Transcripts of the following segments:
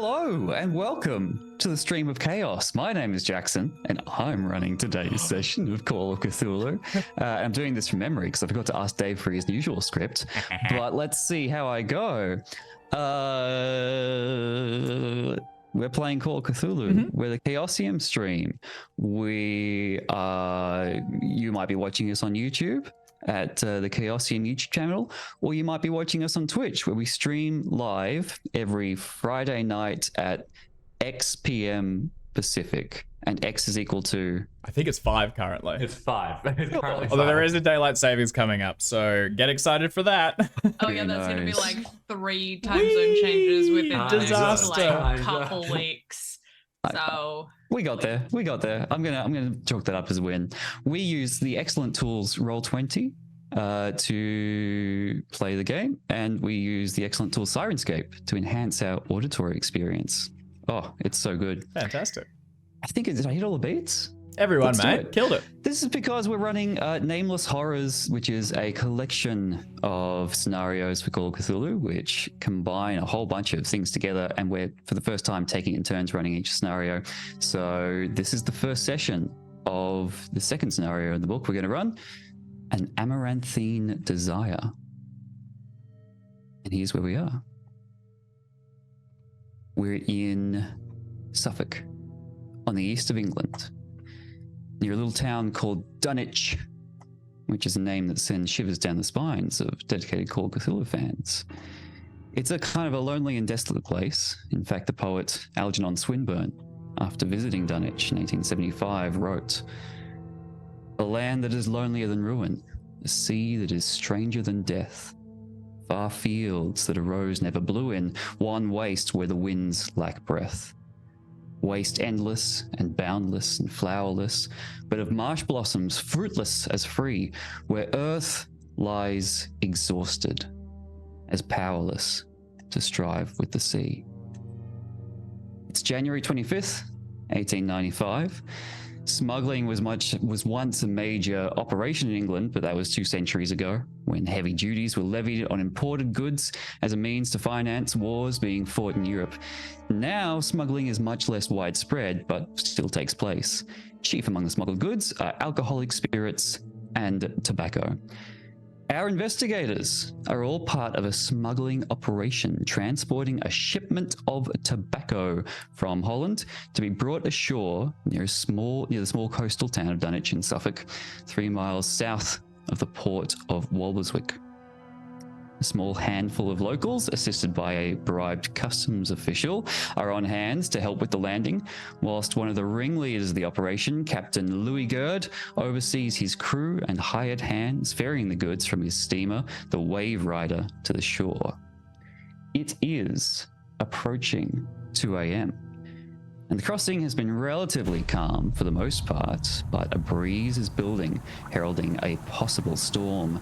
Hello and welcome to the Stream of Chaos. My name is Jackson and I'm running today's session of Call of Cthulhu. I'm doing this from memory because I forgot to ask Dave for his usual script, but let's see how I go. We're playing Call of Cthulhu. We're the Chaosium stream. You might be watching us on YouTube at the Chaosium YouTube channel, or you might be watching us on Twitch, where we stream live every Friday night at X p.m. Pacific, and X is equal to... I think it's 5 currently. It's 5. It's currently Although 5. there is a daylight savings coming up, so get excited for that. Oh yeah, that's gonna be like 3 time zone changes within Disaster. like a couple weeks. So we got there. I'm gonna chalk that up as a win. We use the excellent tools Roll20 to play the game, and we use the excellent tool Sirenscape to enhance our auditory experience. Oh, it's so good. Fantastic. Did I hit all the beats? Everyone, Let's do mate. it. Killed it. This is because we're running Nameless Horrors, which is a collection of scenarios for Call of Cthulhu, which combine a whole bunch of things together, and we're, for the first time, taking in turns running each scenario. So this is the first session of the second scenario in the book we're going to run, an Amaranthine Desire. And here's where we are. We're in Suffolk, on the east of England, near a little town called Dunwich, which is a name that sends shivers down the spines of dedicated Call of Cthulhu fans. It's a kind of a lonely and desolate place. In fact, the poet Algernon Swinburne, after visiting Dunwich in 1875, wrote, "A land that is lonelier than ruin, a sea that is stranger than death, far fields that a rose never blew in, one waste where the winds lack breath. Waste endless and boundless and flowerless, but of marsh blossoms fruitless as free, where earth lies exhausted, as powerless to strive with the sea." It's January 25th, 1895. Smuggling was once a major operation in England, but that was 2 centuries ago, when heavy duties were levied on imported goods as a means to finance wars being fought in Europe. Now, smuggling is much less widespread, but still takes place. Chief among the smuggled goods are alcoholic spirits and tobacco. Our investigators are all part of a smuggling operation, transporting a shipment of tobacco from Holland to be brought ashore near the small coastal town of Dunwich in Suffolk, 3 miles south of the port of Walberswick. A small handful of locals, assisted by a bribed customs official, are on hand to help with the landing, whilst one of the ringleaders of the operation, Captain Louis Gerd, oversees his crew and hired hands ferrying the goods from his steamer, the Wave Rider, to the shore. It is approaching 2 a.m. and the crossing has been relatively calm for the most part, but a breeze is building, heralding a possible storm.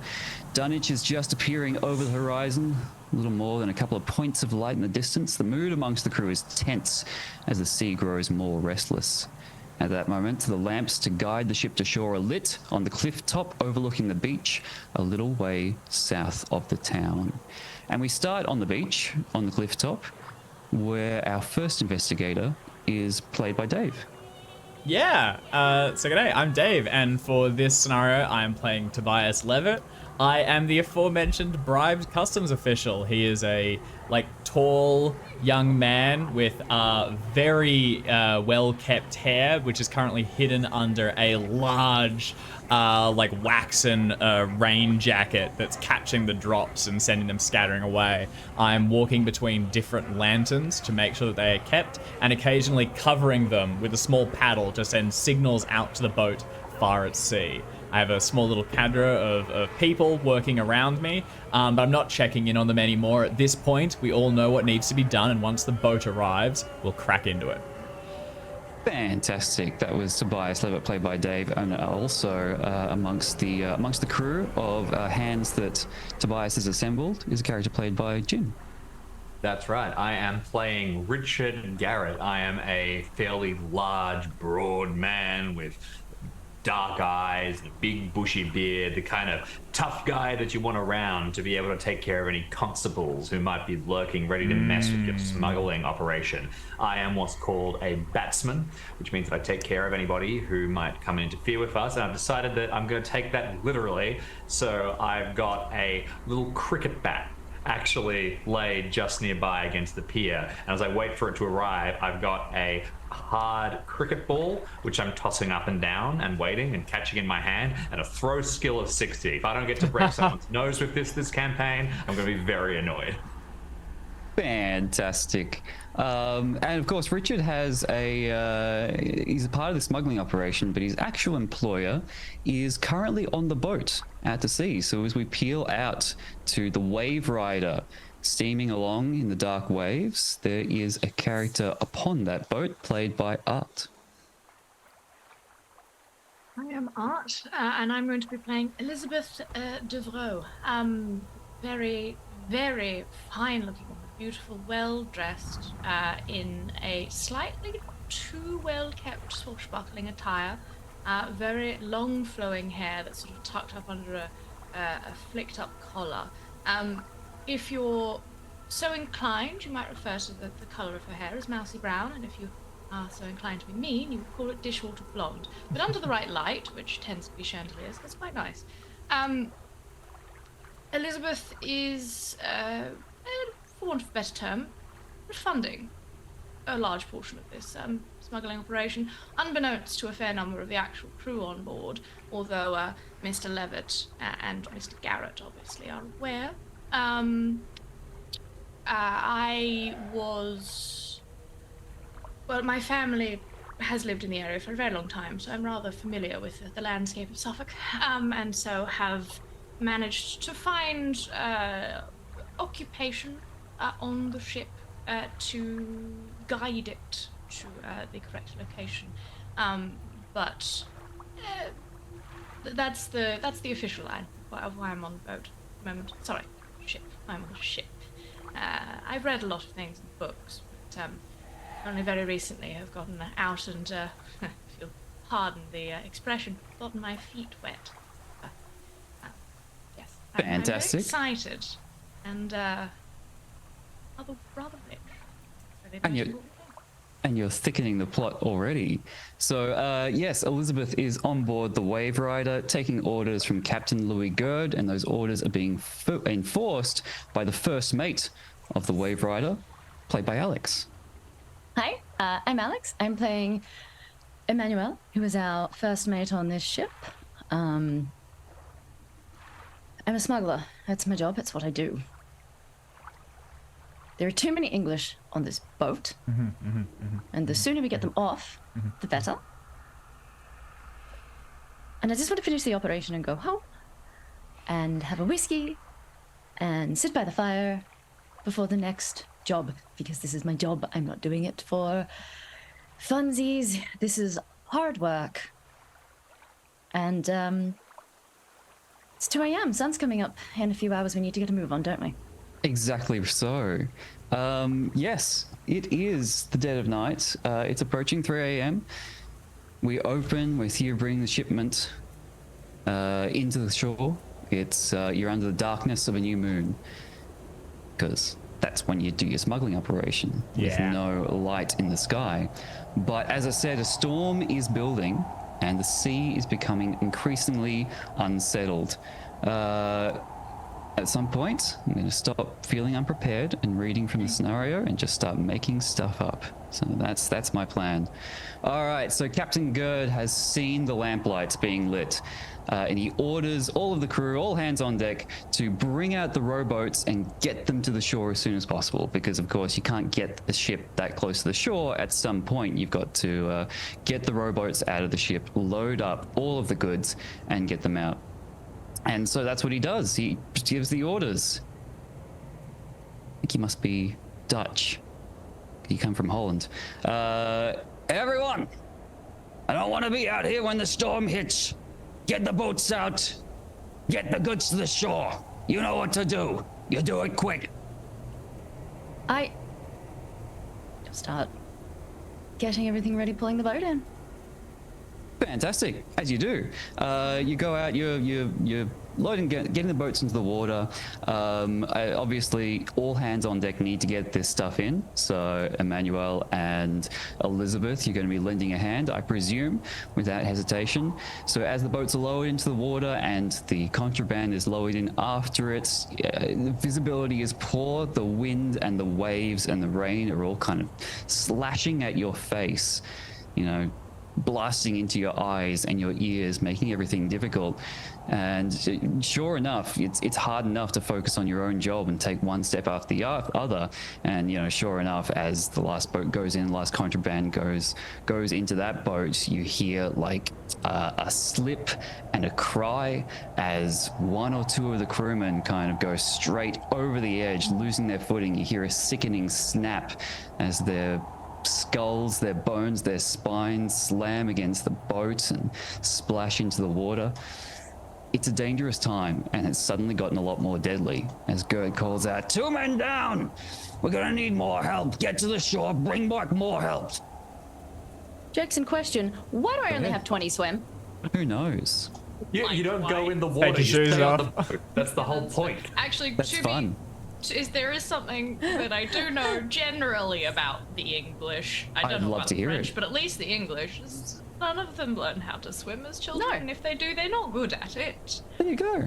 Dunwich is just appearing over the horizon, a little more than a couple of points of light in the distance. The mood amongst the crew is tense as the sea grows more restless. At that moment, the lamps to guide the ship to shore are lit on the cliff top overlooking the beach a little way south of the town. And we start on the beach, on the cliff top, where our first investigator is played by Dave. Yeah, so g'day, I'm Dave, and for this scenario, I'm playing Tobias Levitt. I am the aforementioned bribed customs official. He is a, tall young man with very well-kept hair, which is currently hidden under a large, waxen rain jacket that's catching the drops and sending them scattering away. I'm walking between different lanterns to make sure that they are kept, and occasionally covering them with a small paddle to send signals out to the boat far at sea. I have a small little cadre of people working around me, but I'm not checking in on them anymore. At this point, we all know what needs to be done, and once the boat arrives, we'll crack into it. Fantastic. That was Tobias Levitt, played by Dave, and also amongst the crew of hands that Tobias has assembled is a character played by Jim. That's right. I am playing Richard Garrett. I am a fairly large, broad man with dark eyes, the big bushy beard, the kind of tough guy that you want around to be able to take care of any constables who might be lurking, ready to mess with your smuggling operation. I am what's called a batsman, which means that I take care of anybody who might come and interfere with us, and I've decided that I'm going to take that literally. So I've got a little cricket bat actually laid just nearby against the pier, and as I wait for it to arrive, I've got a hard cricket ball which I'm tossing up and down and waiting and catching in my hand, and a throw skill of 60. If I don't get to break someone's nose with this campaign, I'm going to be very annoyed. Fantastic. And of course, Richard has he's a part of the smuggling operation, but his actual employer is currently on the boat out to sea. So as we peel out to the Wave Rider steaming along in the dark waves, there is a character upon that boat played by Art. I am Art, and I'm going to be playing Elizabeth Devreau. Very, very fine-looking woman, beautiful, well-dressed, in a slightly too well-kept swashbuckling attire. Very long, flowing hair that's sort of tucked up under a flicked-up collar. If you're so inclined, you might refer to the colour of her hair as mousy brown, and if you are so inclined to be mean, you would call it dishwater blonde. But under the right light, which tends to be chandeliers, that's quite nice. Elizabeth is, for want of a better term, funding a large portion of this smuggling operation, unbeknownst to a fair number of the actual crew on board, although Mr. Levitt and Mr. Garrett obviously are aware. My family has lived in the area for a very long time, so I'm rather familiar with the landscape of Suffolk, and so have managed to find occupation on the ship to guide it to the correct location. But that's the official line of why I'm on the boat at the moment. Sorry, ship. I'm on a ship. I've read a lot of things in books, but only very recently have gotten out and, if you'll pardon the expression, gotten my feet wet. Yes. Fantastic. I'm very excited and rather rich. Really And you're thickening the plot already. So, yes, Elizabeth is on board the Wave Rider, taking orders from Captain Louis Gerd, and those orders are being enforced by the first mate of the Wave Rider, played by Alex. Hi, I'm Alex. I'm playing Emmanuel, who is our first mate on this ship. I'm a smuggler. That's my job. It's what I do. There are too many English on this boat, and the sooner we get them off, the better. And I just want to finish the operation and go home, and have a whiskey, and sit by the fire before the next job, because this is my job. I'm not doing it for funsies. This is hard work. And it's 2 a.m. Sun's coming up in a few hours. We need to get a move on, don't we? Exactly so. Yes, it is the dead of night. It's approaching 3 a.m. We open with you bringing the shipment into the shore. It's you're under the darkness of a new moon, because that's when you do your smuggling operation with no light in the sky. But as I said, a storm is building and the sea is becoming increasingly unsettled. At some point, I'm going to stop feeling unprepared and reading from the scenario and just start making stuff up. So that's my plan. All right, so Captain Gerd has seen the lamplights being lit, and he orders all of the crew, all hands on deck, to bring out the rowboats and get them to the shore as soon as possible, because of course you can't get a ship that close to the shore. At some point you've got to get the rowboats out of the ship, load up all of the goods, and get them out. And so that's what he does. He gives the orders. I think he must be Dutch. He come from Holland. Everyone, I don't want to be out here when the storm hits. Get the boats out. Get the goods to the shore. You know what to do. You do it quick. I start getting everything ready, pulling the boat in. Fantastic, as you do. You go out, you're loading, getting the boats into the water. Obviously, all hands on deck need to get this stuff in. So, Emmanuel and Elizabeth, you're going to be lending a hand, I presume, without hesitation. So, as the boats are lowered into the water and the contraband is lowered in after it, the visibility is poor. The wind and the waves and the rain are all kind of slashing at your face, you know, blasting into your eyes and your ears, making everything difficult. And sure enough, it's hard enough to focus on your own job and take one step after the other. And, you know, sure enough, as the last boat goes in, last contraband goes into that boat, you hear like a slip and a cry as one or two of the crewmen kind of go straight over the edge, losing their footing. You hear a sickening snap as their skulls, their bones, their spines slam against the boat and splash into the water. It's a dangerous time, and it's suddenly gotten a lot more deadly as Gerd calls out, 2 men down! We're gonna need more help! Get to the shore, bring back more help! Jackson, question, why do I only have 20 swim? Who knows? You don't go in the water, Take your you shoes stay on off. the boat. That's the whole point. Actually, That's fun. There is something that I do know generally about the English. I don't I'd know love about to the hear French, it. but at least the English. None of them learn how to swim as children, No. and if they do, they're not good at it. There you go.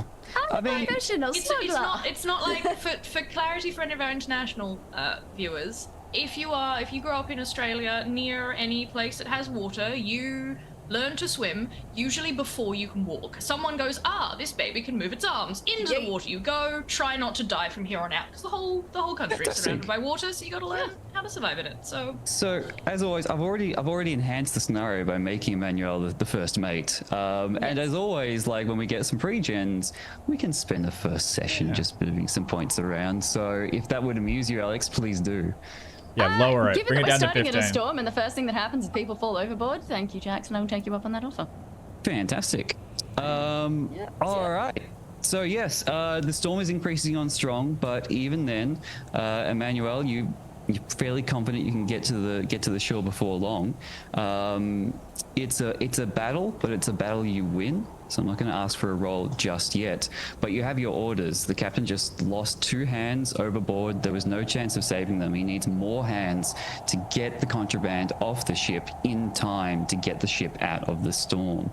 I mean, Professional smuggler. It's not like for clarity for any of our international viewers. If you grow up in Australia near any place that has water, you learn to swim usually before you can walk. Someone goes, this baby can move its arms. Into the water you go. Try not to die from here on out, because the whole country is surrounded by water, so you got to learn how to survive in it. So as always, I've already enhanced the scenario by making Emmanuel the first mate. And as always, like when we get some pre-gens, we can spend the first session just moving some points around. So if that would amuse you, Alex, please do. Yeah, lower it. Given Bring that it we're down to starting 15. in a storm and the first thing that happens is people fall overboard, thank you, Jackson. I will take you up on that offer. Fantastic. All right. So yes, the storm is increasing on strong, but even then, Emmanuel, you're fairly confident you can get to the shore before long. It's a battle, but it's a battle you win. So I'm not going to ask for a roll just yet. But you have your orders. The captain just lost 2 hands overboard. There was no chance of saving them. He needs more hands to get the contraband off the ship in time to get the ship out of the storm.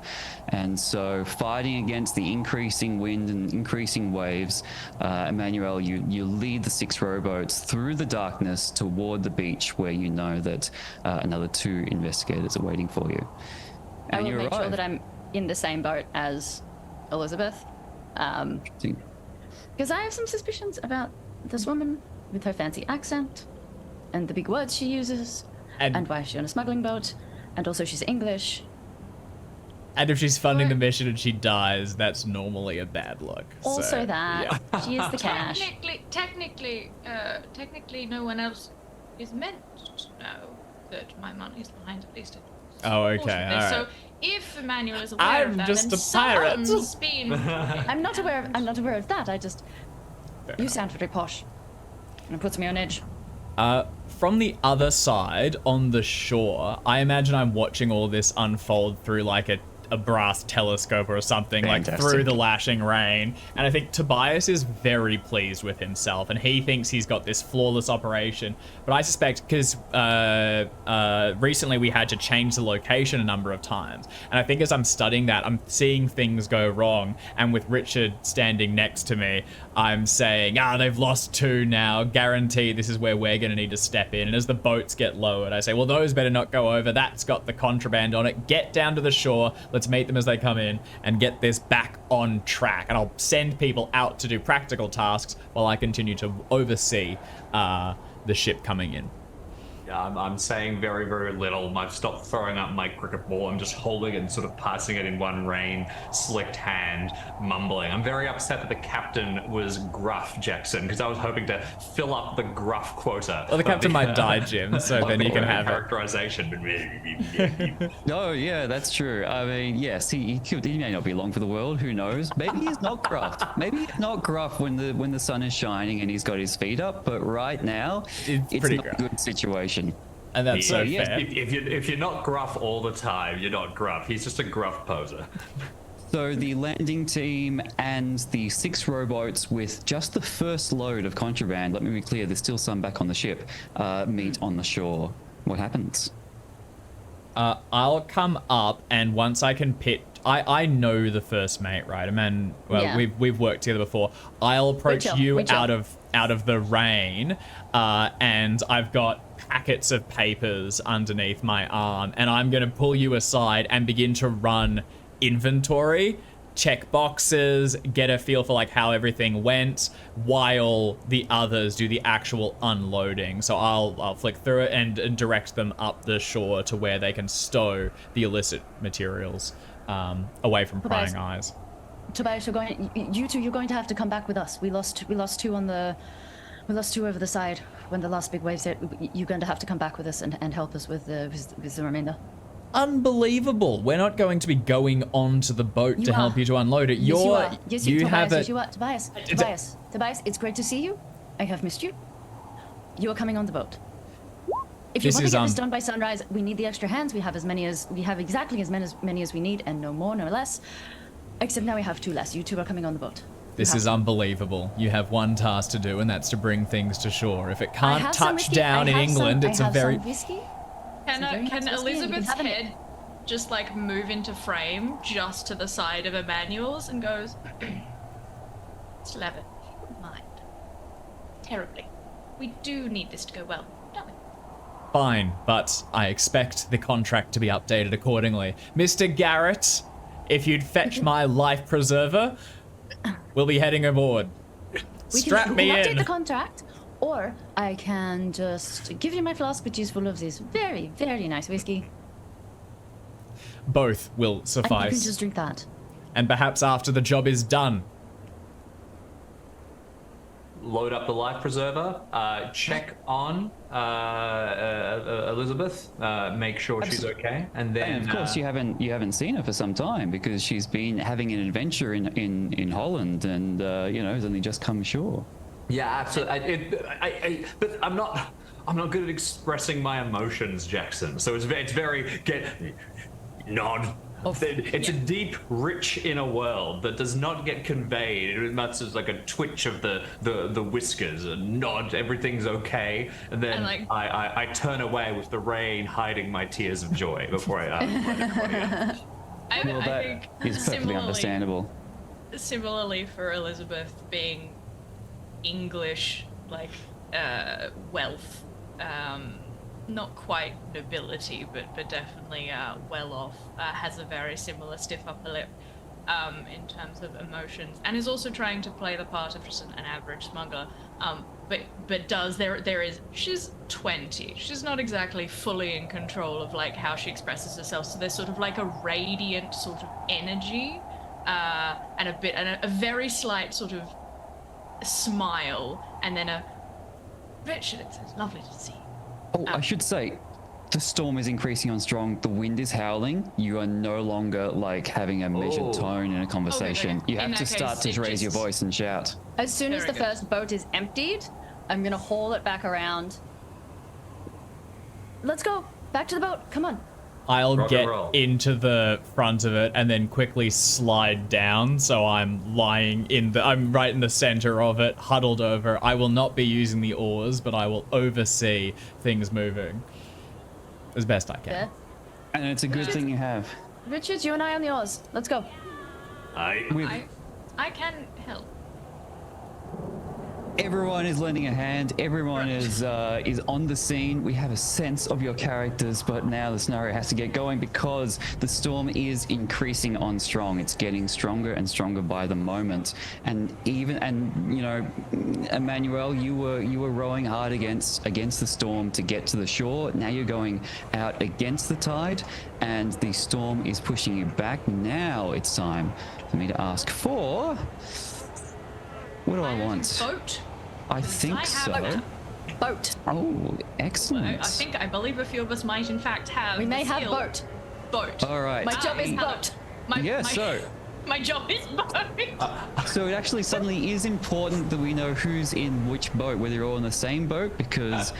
And so fighting against the increasing wind and increasing waves, Emmanuel, you lead the 6 rowboats through the darkness toward the beach where you know that another 2 investigators are waiting for you. I And will you make sure arrive. that I'm in the same boat as Elizabeth. Because I have some suspicions about this woman with her fancy accent and the big words she uses and why is she on a smuggling boat, and also she's English. And if she's funding the mission and she dies, that's normally a bad look. Also So, that. yeah. She is the cash. technically, no one else is meant to know that my money's behind at least. Oh, okay, Unfortunately. alright. So if Emmanuel is aware I'm of that, just then a pirate. someone's been. I'm not aware of that. I just you sound very posh. And it puts me on edge. From the other side, on the shore, I imagine I'm watching all this unfold through like a brass telescope or something, Fantastic. like through the lashing rain. And I think Tobias is very pleased with himself, and he thinks he's got this flawless operation. But I suspect, because recently we had to change the location a number of times, and I think as I'm studying that, I'm seeing things go wrong. And with Richard standing next to me, I'm saying, they've lost 2 now. Guaranteed this is where we're going to need to step in. And as the boats get lowered, I say, well, those better not go over. That's got the contraband on it. Get down to the shore. Let's meet them as they come in and get this back on track. And I'll send people out to do practical tasks while I continue to oversee the ship coming in. I'm saying very, very little. I've stopped throwing up my cricket ball. I'm just holding it and sort of passing it in one rain-slicked hand, mumbling. I'm very upset that the captain was gruff, Jackson, because I was hoping to fill up the gruff quota. Well, the captain might die, Jim, so then you can have it. characterization. No, yeah, that's true. I mean, yes, he may not be long for the world. Who knows? Maybe he's not gruff. Maybe he's not gruff when the sun is shining and he's got his feet up. But right now, it's pretty not gruff. a good situation. And that's so yes, fair. If you're not gruff all the time, you're not gruff. He's just a gruff poser. So the landing team and the 6 rowboats with just the first load of contraband, let me be clear, there's still some back on the ship, meet on the shore. What happens? I'll come up, and once I can I know the first mate, right? Yeah. We've worked together before. I'll approach you out of the rain, and I've got packets of papers underneath my arm, and I'm gonna pull you aside and begin to run inventory, check boxes, get a feel for like how everything went, while the others do the actual unloading. So I'll flick through it and direct them up the shore to where they can stow the illicit materials away from prying eyes. Tobias, you're going to have to come back with us. We lost 2 over the side when the last big waves hit. You're going to have to come back with us and help us with the remainder. Unbelievable. We're not going to be going onto the boat to help you to unload it. Yes, you have it. Tobias, it's great to see you. I have missed you. You are coming on the boat. If you want to get this done by sunrise, we need the extra hands. We have exactly as many as we need, and no more, no less. Except now we have 2 less. You 2 are coming on the boat. This is unbelievable. You have one task to do, and that's to bring things to shore. If it can't touch down in England, it's a very... Can Elizabeth's head just like move into frame just to the side of Emmanuel's and goes, Mr. Levitt, if you wouldn't mind. Terribly. We do need this to go well, don't we? Fine, but I expect the contract to be updated accordingly. Mr. Garrett, if you'd fetch my life preserver, we'll be heading aboard. Strap me in. We can update the contract. Or I can just give you my flask, which is full of this very, very nice whiskey. Both will suffice. And you can just drink that. And perhaps after the job is done. Load up the life preserver. Check on Elizabeth. Make sure she's okay, and then. And of course, you haven't seen her for some time because she's been having an adventure in Holland, and has only just come ashore. Yeah, absolutely. But I'm not good at expressing my emotions, Jackson. So it's very nod. It's a deep, rich inner world that does not get conveyed. It's just like a twitch of the whiskers, a nod. Everything's okay, and then I turn away with the rain hiding my tears of joy before I I think is perfectly understandable. Similarly, for Elizabeth being English, wealth, not quite nobility, but definitely well off, has a very similar stiff upper lip in terms of emotions, and is also trying to play the part of just an average smuggler. She's 20. She's not exactly fully in control of how she expresses herself. So there's sort of like a radiant sort of energy, and a very slight sort of smile, and then Richard, it's lovely to see you. Oh, I should say, the storm is increasing on strong. The wind is howling. You are no longer having a measured tone in a conversation. Okay. You have to start to raise your voice and shout. As soon as the first boat is emptied, I'm gonna haul it back around. Let's go back to the boat. Come on. I'll get into the front of it and then quickly slide down, so I'm I'm right in the center of it, huddled over. I will not be using the oars, but I will oversee things moving as best I can. Yeah. And it's a good thing you have. Richard, you and I on the oars. Let's go. I can help. Everyone is lending a hand. Everyone is on the scene. We have a sense of your characters, but now the scenario has to get going because the storm is increasing on strong. It's getting stronger and stronger by the moment. And Emmanuel, you were rowing hard against the storm to get to the shore. Now you're going out against the tide, and the storm is pushing you back. Now it's time for me to ask for. What do I want? Boat. I think so. Boat. Oh, excellent. I believe a few of us might in fact have. We may have boat. Boat. All right. My job is boat. My job is boat. So it actually suddenly is important that we know who's in which boat, whether you're all in the same boat, because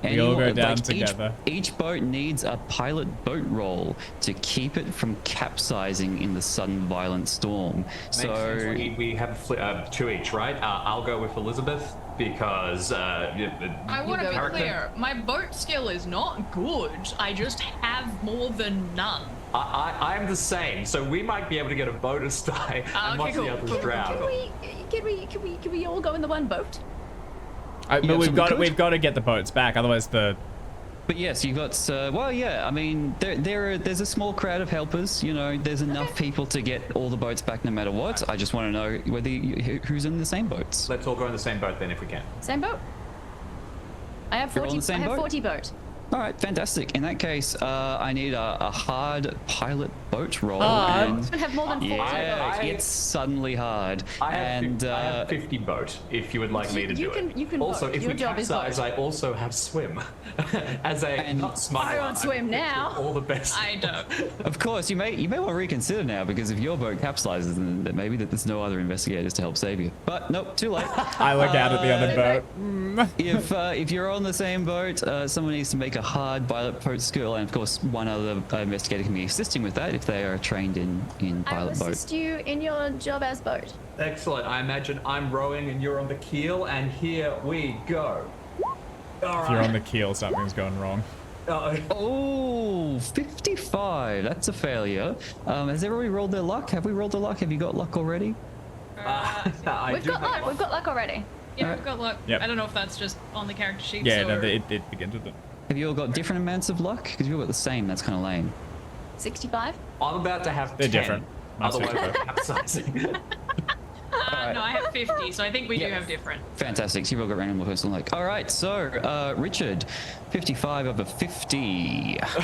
We all go down like, together. Each boat needs a pilot boat roll to keep it from capsizing in the sudden violent storm. Makes sense. We have 2 each, right? I'll go with Elizabeth because I want to be clear. My boat skill is not good. I just have more than none. I'm the same, so we might be able to get a boat to stay and watch the others drown. Can we all go in the one boat? But we've got to get the boats back, otherwise the. But yes, you've got. Well, yeah. I mean, there's a small crowd of helpers. You know, there's enough people to get all the boats back, no matter what. I just want to know whether who's in the same boats. Let's all go in the same boat then, if we can. Same boat. I have You're all 40. in the same I have boat? 40 boat. All right, fantastic. In that case, I need a hard pilot boat roll. Hard? And I have more than 40 yeah, boats. it's suddenly hard. I and have 50 boat, if you would like me to do it. You can also, vote. if Your we job is capsize, vote. I also have swim. As a not smuggler. I don't swim now. All the best. I don't. Of course, you may want to reconsider now, because if your boat capsizes, then maybe that there's no other investigators to help save you. But nope, too late. I look out at the other boat. If you're on the same boat, someone needs to make a hard pilot boat skill, and of course, one other investigator can be assisting with that if they are trained in I pilot will boat. assist you in your job as boat. Excellent. I imagine I'm rowing and you're on the keel, and here we go. All If you're on the keel, something's going wrong. Oh, 55. That's a failure. Has everybody rolled their luck? Have we rolled their luck? Have you got luck already? We've got luck. We've got luck already. Yeah, we've got luck. Yep. I don't know if that's just on the character sheet. Yeah, or... no, it begins with it. Have you all got different amounts of luck? Because you've all got the same. That's kind of lame. 65. I'm about to have They're 10. different. Mine's Otherwise, 55. I'm capsizing. No, I have 50, so I think we do have different. Fantastic. So you've all got random personal luck. All right. So, Richard, 55 over 50. What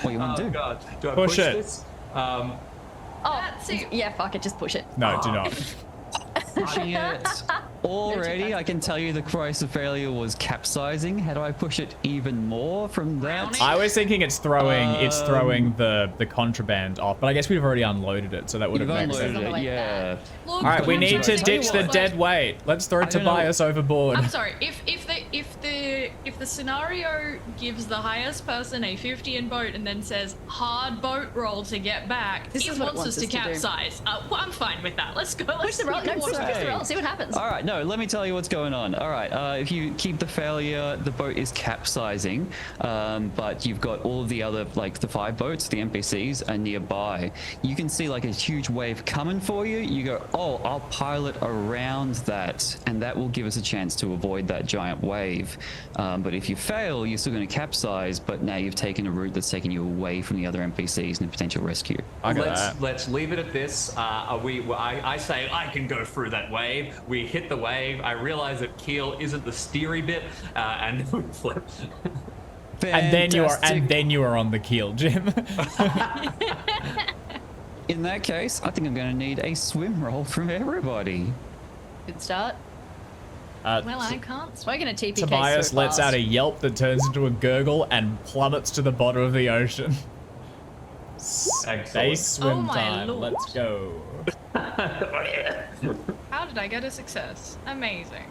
do you want to do? God. Do I Push push it. this? Oh, That's it. yeah, fuck it, just push it. No, do not. Pushing it. Already, I can tell you the price of failure was capsizing. How do I push it even more from that? Drowning? I was thinking it's throwing the contraband off, but I guess we've already unloaded it, so that would You've have made sense. unloaded it, yeah. Look, All right, we I'm need sorry, to tell you ditch the what, dead weight. Let's throw don't know. Tobias overboard. I'm sorry. If the scenario gives the highest person a 50 in boat and then says hard boat roll to get back, This it is what it wants us to do. capsize. Well, I'm fine with that. Let's go. Push Let's the roll. No, push Okay. the roll. See what happens. All right, no, let me tell you what's going on. All right, if you keep the failure, the boat is capsizing, but you've got all of the other, like the 5 boats, the NPCs are nearby. You can see like a huge wave coming for you. You go, oh, I'll pilot around that, and that will give us a chance to avoid that giant wave. But if you fail, you're still going to capsize, but now you've taken a route that's taken you away from the other NPCs and a potential rescue. I got that. Let's leave it at this. I say I can go through that wave. We hit the wave. I realize that keel isn't the steery bit, and we flip. And then Fantastic. you are on the keel, Jim. In that case, I think I'm going to need a swim roll from everybody. Good start. Well, I can't. We're gonna TPK Tobias so lets fast. out a yelp that turns into a gurgle and plummets to the bottom of the ocean. Space swim Oh my time. lord. Let's go. How did I get a success? Amazing.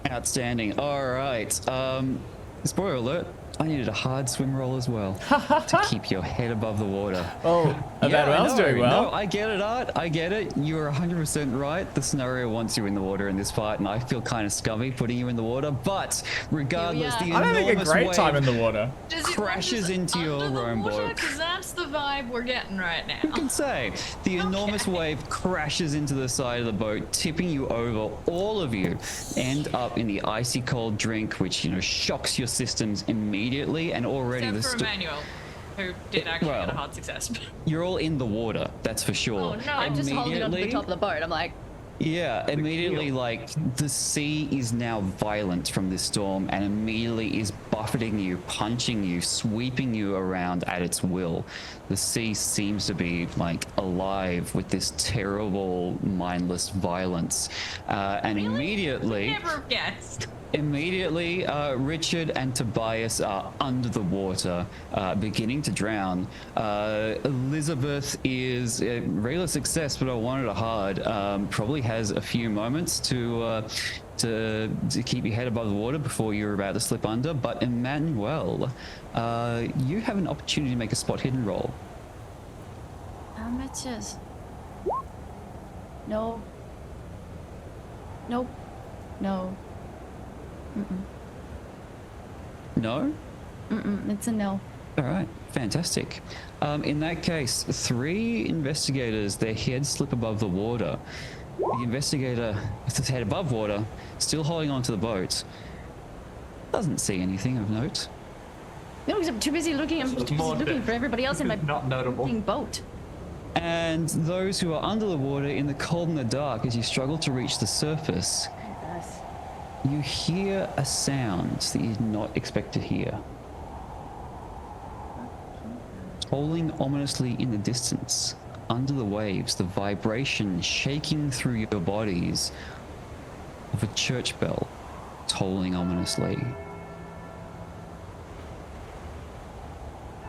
Outstanding. All right. Spoiler alert. I needed a hard swim roll as well to keep your head above the water. Oh, Emanuel's doing well. No, I get it, Art. I get it. You are 100% right. The scenario wants you in the water in this part, and I feel kind of scummy putting you in the water. But regardless, the I'm having a enormous great wave time in the water. Does it crashes into your rowboat. Because that's the vibe we're getting right now. Who can say? The enormous wave crashes into the side of the boat, tipping you over. All of you end up in the icy cold drink, which shocks your systems immediately, and already Except for Emmanuel, who did actually well, get a hard success. you're all in the water. That's for sure. Oh no! I'm just holding onto the top of the boat. I'm like, Yeah, immediately, like, the sea is now violent from this storm and immediately is buffeting you, punching you, sweeping you around at its will. The sea seems to be, like, alive with this terrible, mindless violence. And Really? immediately... Never guessed. Immediately, Richard and Tobias are under the water, beginning to drown. Elizabeth is a regular success, but I wanted it hard. Probably has a few moments to keep your head above the water before you're about to slip under. But Emmanuel, you have an opportunity to make a spot hidden roll. Amateurs. No. Nope. No. Mm-mm. No? Mm-mm. It's a no. All right, fantastic. In that case, 3 investigators, their heads slip above the water. The investigator with his head above water, still holding onto the boat, doesn't see anything of note. No, because I'm too busy looking. I'm too busy looking for everybody else in my Not notable. boat. And those who are under the water in the cold and the dark, as you struggle to reach the surface, Yes. you hear a sound that you did not expect to hear. Tolling ominously in the distance, under the waves, the vibration shaking through your bodies of a church bell tolling ominously.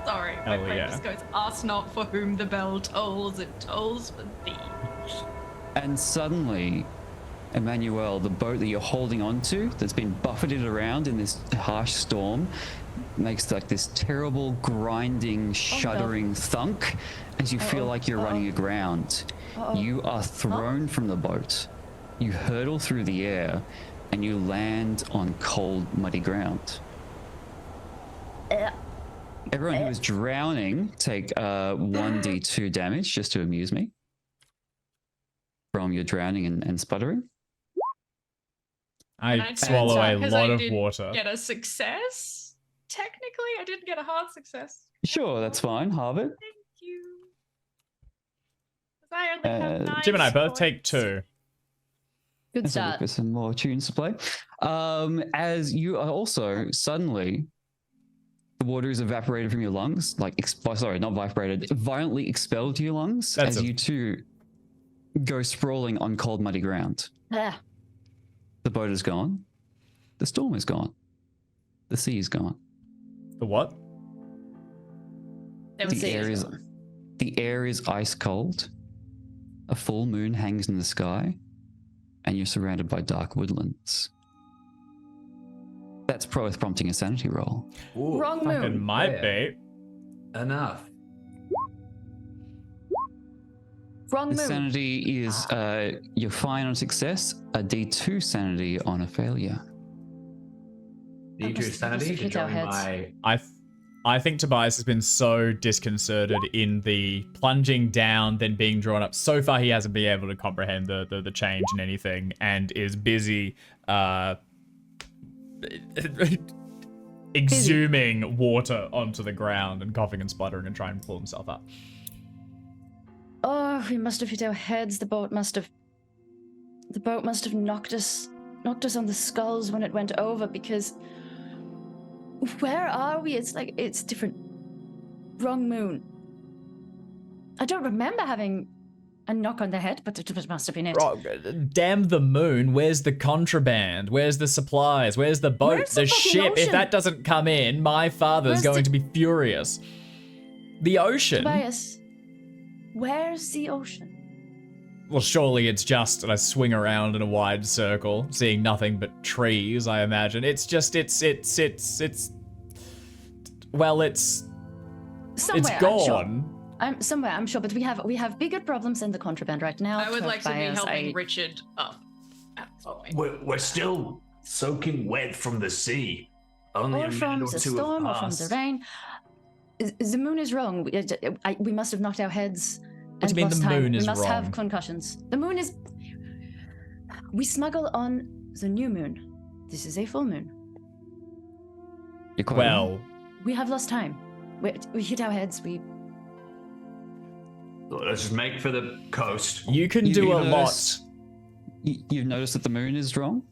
Sorry, my Oh, brain yeah. just goes, ask not for whom the bell tolls, it tolls for thee. And suddenly, Emmanuel, the boat that you're holding onto, that's been buffeted around in this harsh storm, makes like this terrible grinding, shuddering thunk as you feel like you're running aground. You are thrown from the boat. You hurtle through the air and you land on cold, muddy ground. Everyone who is drowning, take 1d2 damage just to amuse me from your drowning and sputtering. Can I say swallow that a 'cause lot I of did water. Get a success? Technically, I didn't get a hard success. Sure, that's fine, Harvard. Thank you. 'Cause I only have 9 Jim and I both take points. 2. Good Let's look start. for some more tunes to play. As you are also suddenly, the water is evaporated from your lungs, like sorry, not evaporated, violently expelled to your lungs That's as you two go sprawling on cold, muddy ground. Ah, The boat is gone. The storm is gone. The sea is gone. The what? There was The air a- is ice cold. A full moon hangs in the sky, and you're surrounded by dark woodlands. That's prompting a sanity roll. Ooh, wrong Fucking moon. might yeah. be. enough. Wrong The moon. sanity is you're fine on success, a D2 sanity on a failure. D2 must sanity have to hit our join heads. my. I think Tobias has been so disconcerted in the plunging down, then being drawn up. So far, he hasn't been able to comprehend the change in anything, and is busy exhuming water onto the ground and coughing and spluttering and trying to pull himself up. Oh, we must have hit our heads. The boat must have knocked us on the skulls when it went over, because where are we? It's different. Wrong moon. I don't remember having a knock on the head, but it must have been it. Damn the moon, where's the contraband? Where's the supplies? Where's the boat? Where's the fucking ship? If ocean? that doesn't come in, my father's Where's going the- to be furious. The ocean? Tobias, where's the ocean? Well, surely it's just, and I swing around in a wide circle, seeing nothing but trees, I imagine. It's just, well, it's Somewhere, gone. I'm somewhere, I'm sure, but we have bigger problems than the contraband right now. I would like to be Tobias, helping Richard up at this point. We're still soaking wet from the sea. Only or a from minute or the two have storm, or from passed. the rain. The moon is wrong. We must have knocked our heads. What do you mean lost the time. moon is We must wrong? have concussions. The moon is. We smuggle on the new moon. This is a full moon. You're quite right. Well, We have lost time. We hit our heads. Let's just make for the coast. you can You- do you a notice- lot. You've noticed that the moon is wrong.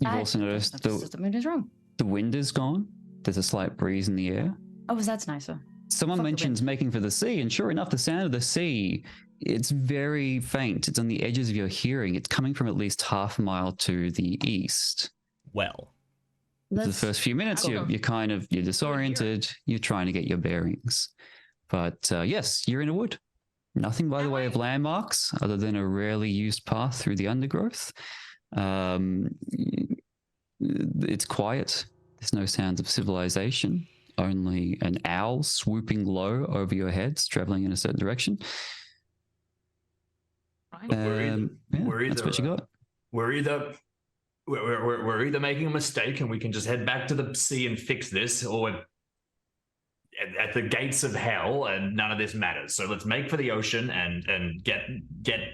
You've also noticed the moon is wrong. the wind is gone. There's a slight breeze in the air. Oh, that's nicer. Someone Fuck the mentions making for the sea, and sure enough, the sound of the sea, it's very faint. It's on the edges of your hearing. It's coming from at least half a mile to the east. Well, For the first few minutes, you're disoriented. You're trying to get your bearings. But yes, you're in a wood. Nothing by the way of landmarks other than a rarely used path through the undergrowth. It's quiet. There's no sounds of civilization. Only an owl swooping low over your heads, traveling in a certain direction. We're that's what you got. We're either making a mistake and we can just head back to the sea and fix this, or at the gates of hell and none of this matters. So let's make for the ocean and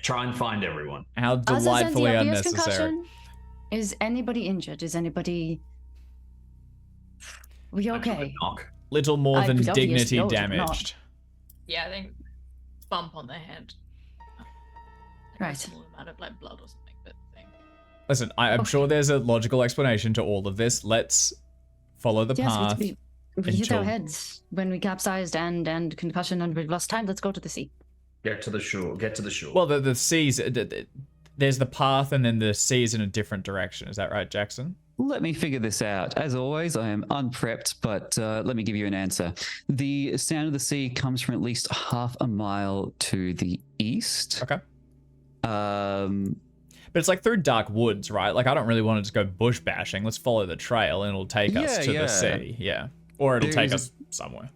try and find everyone. How delightfully unnecessary. Concussion, is anybody injured? Is anybody... We okay? Little more than dignity damaged. Yeah, I think bump on the head. Right. A small amount of like blood or something, but thing. Listen, I'm sure there's a logical explanation to all of this. Let's follow the path. We hit our heads when we capsized and concussion and we've lost time. Let's go to the sea. Get to the shore. Well, the seas. There's the path, and then the sea's in a different direction. Is that right, Jackson? Let me figure this out. As always, I am unprepped, but let me give you an answer. The sound of the sea comes from at least half a mile to the east. Okay. But it's like through dark woods, right? Like, I don't really want to just go bush bashing. Let's follow the trail, and it'll take us to the sea. Yeah. Or it'll take us somewhere.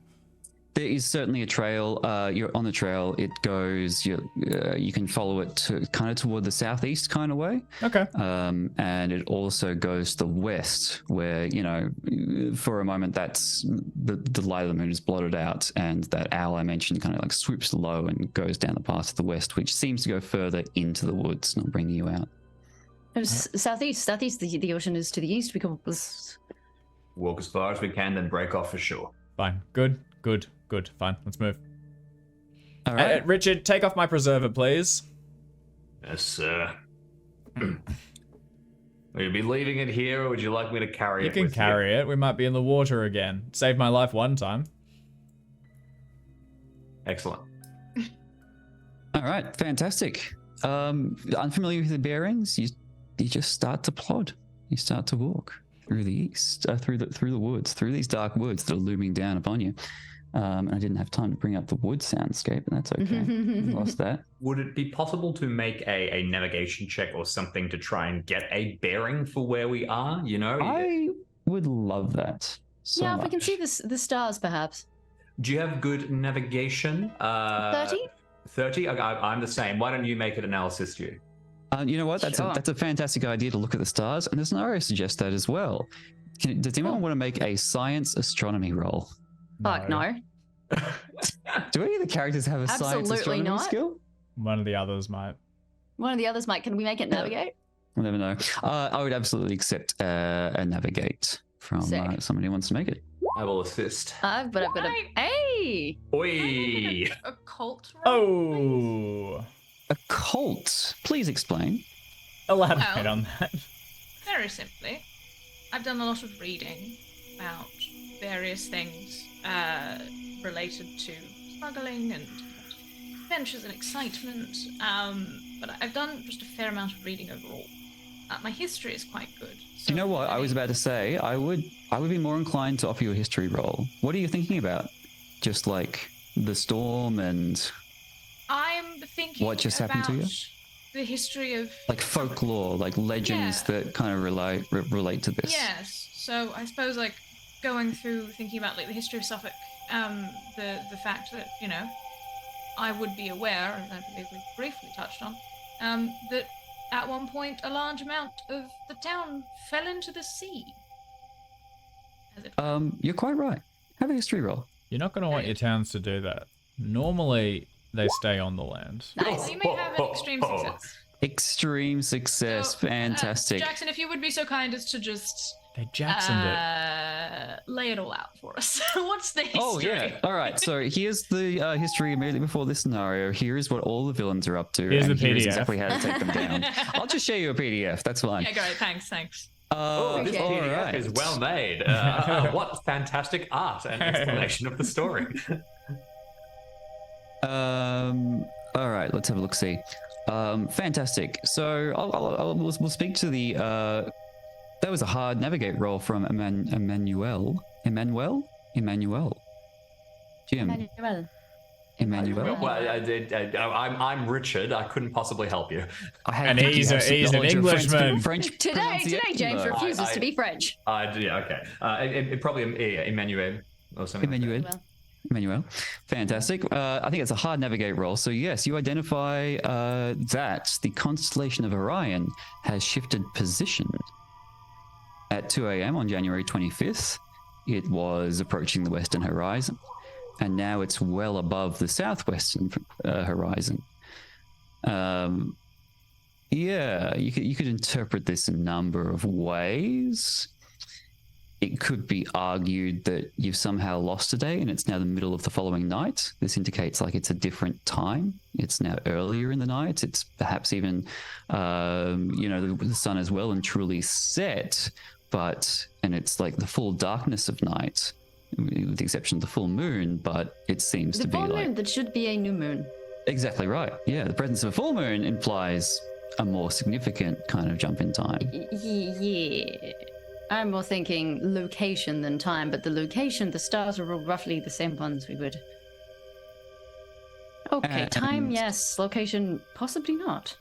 There is certainly a trail. You're on the trail. It goes. You can follow it to kind of toward the southeast kind of way. Okay. And it also goes to the west, where for a moment that's the light of the moon is blotted out, and that owl I mentioned kind of like swoops low and goes down the path to the west, which seems to go further into the woods, not bringing you out. Southeast. The ocean is to the east. We can walk as far as we can, then break off for shore. Fine. Good. Fine. Let's move. All right. Richard, take off my preserver, please. Yes, sir. Will you be leaving it here, or would you like me to carry it? You can carry it. We might be in the water again. Saved my life one time. Excellent. All right. Fantastic. Unfamiliar with the bearings, you just start to plod. You start to walk through the east, through the woods, through these dark woods that are looming down upon you. And I didn't have time to bring up the wood soundscape, and that's okay. Lost that. Would it be possible to make a navigation check or something to try and get a bearing for where we are? I would love that. So if we can see the stars, perhaps. Do you have good navigation? 30? 30? I'm the same. Why don't you make it and I'll assist you? You know what? That's a fantastic idea to look at the stars, and the scenario suggests that as well. Does anyone want to make a science astronomy roll? Fuck no. Do any of the characters have a science astronomy skill? One of the others might. Can we make it navigate? We'll never know. I would absolutely accept a navigate from somebody who wants to make it. I will assist. I've got a... Hey! Oi! A cult roll, Oh! A cult? Please explain. Elaborate on that. Very simply, I've done a lot of reading about various things related to smuggling and adventures and excitement, but I've done just a fair amount of reading overall. My history is quite good. So you know what? I was about to say I would be more inclined to offer you a history roll. What are you thinking about? Just like the storm and I'm thinking what just happened to you? The history of like folklore, like legends that kind of relate to this. Yes. So I suppose like going through thinking about like the history of Suffolk, the fact that I would be aware, and I believe we briefly touched on, that at one point a large amount of the town fell into the sea. You're quite right. Have a history roll. You're not going to want your towns to do that. Normally, they stay on the land. Nice. So you may have an extreme success. Extreme success. So, fantastic. Jackson, if you would be so kind as to just... They Jacksoned it. Lay it all out for us. What's the history? Oh, yeah. All right. So here's the history immediately before this scenario. Here is what all the villains are up to. Here's the PDF. Here's exactly how to take them down. I'll just show you a PDF. That's fine. Yeah, great. Thanks. This PDF is well made. What fantastic art and explanation of the story. All right. Let's have a look. See. Fantastic. So we'll speak to the That was a hard navigate roll from Emmanuel. Jim. Emmanuel. Well, I'm Richard. I couldn't possibly help you. And he's an Englishman. French Today, James pronunciation. refuses to be French. Yeah, okay. It probably Emmanuel or something. Emmanuel. Fantastic. I think it's a hard navigate roll. So yes, you identify that the constellation of Orion has shifted position. At 2 a.m. on January 25th, it was approaching the western horizon, and now it's well above the southwestern horizon. Yeah, you could interpret this a number of ways. It could be argued that you've somehow lost a day and it's now the middle of the following night. This indicates like it's a different time. It's now earlier in the night. It's perhaps even, the sun is well and truly set, and it's like the full darkness of night, with the exception of the full moon, but it seems to be like... The full moon, that should be a new moon. Exactly right. Yeah, the presence of a full moon implies a more significant kind of jump in time. Yeah. I'm more thinking location than time, but the location, the stars are roughly the same ones we would. Okay, time, yes. Location, possibly not.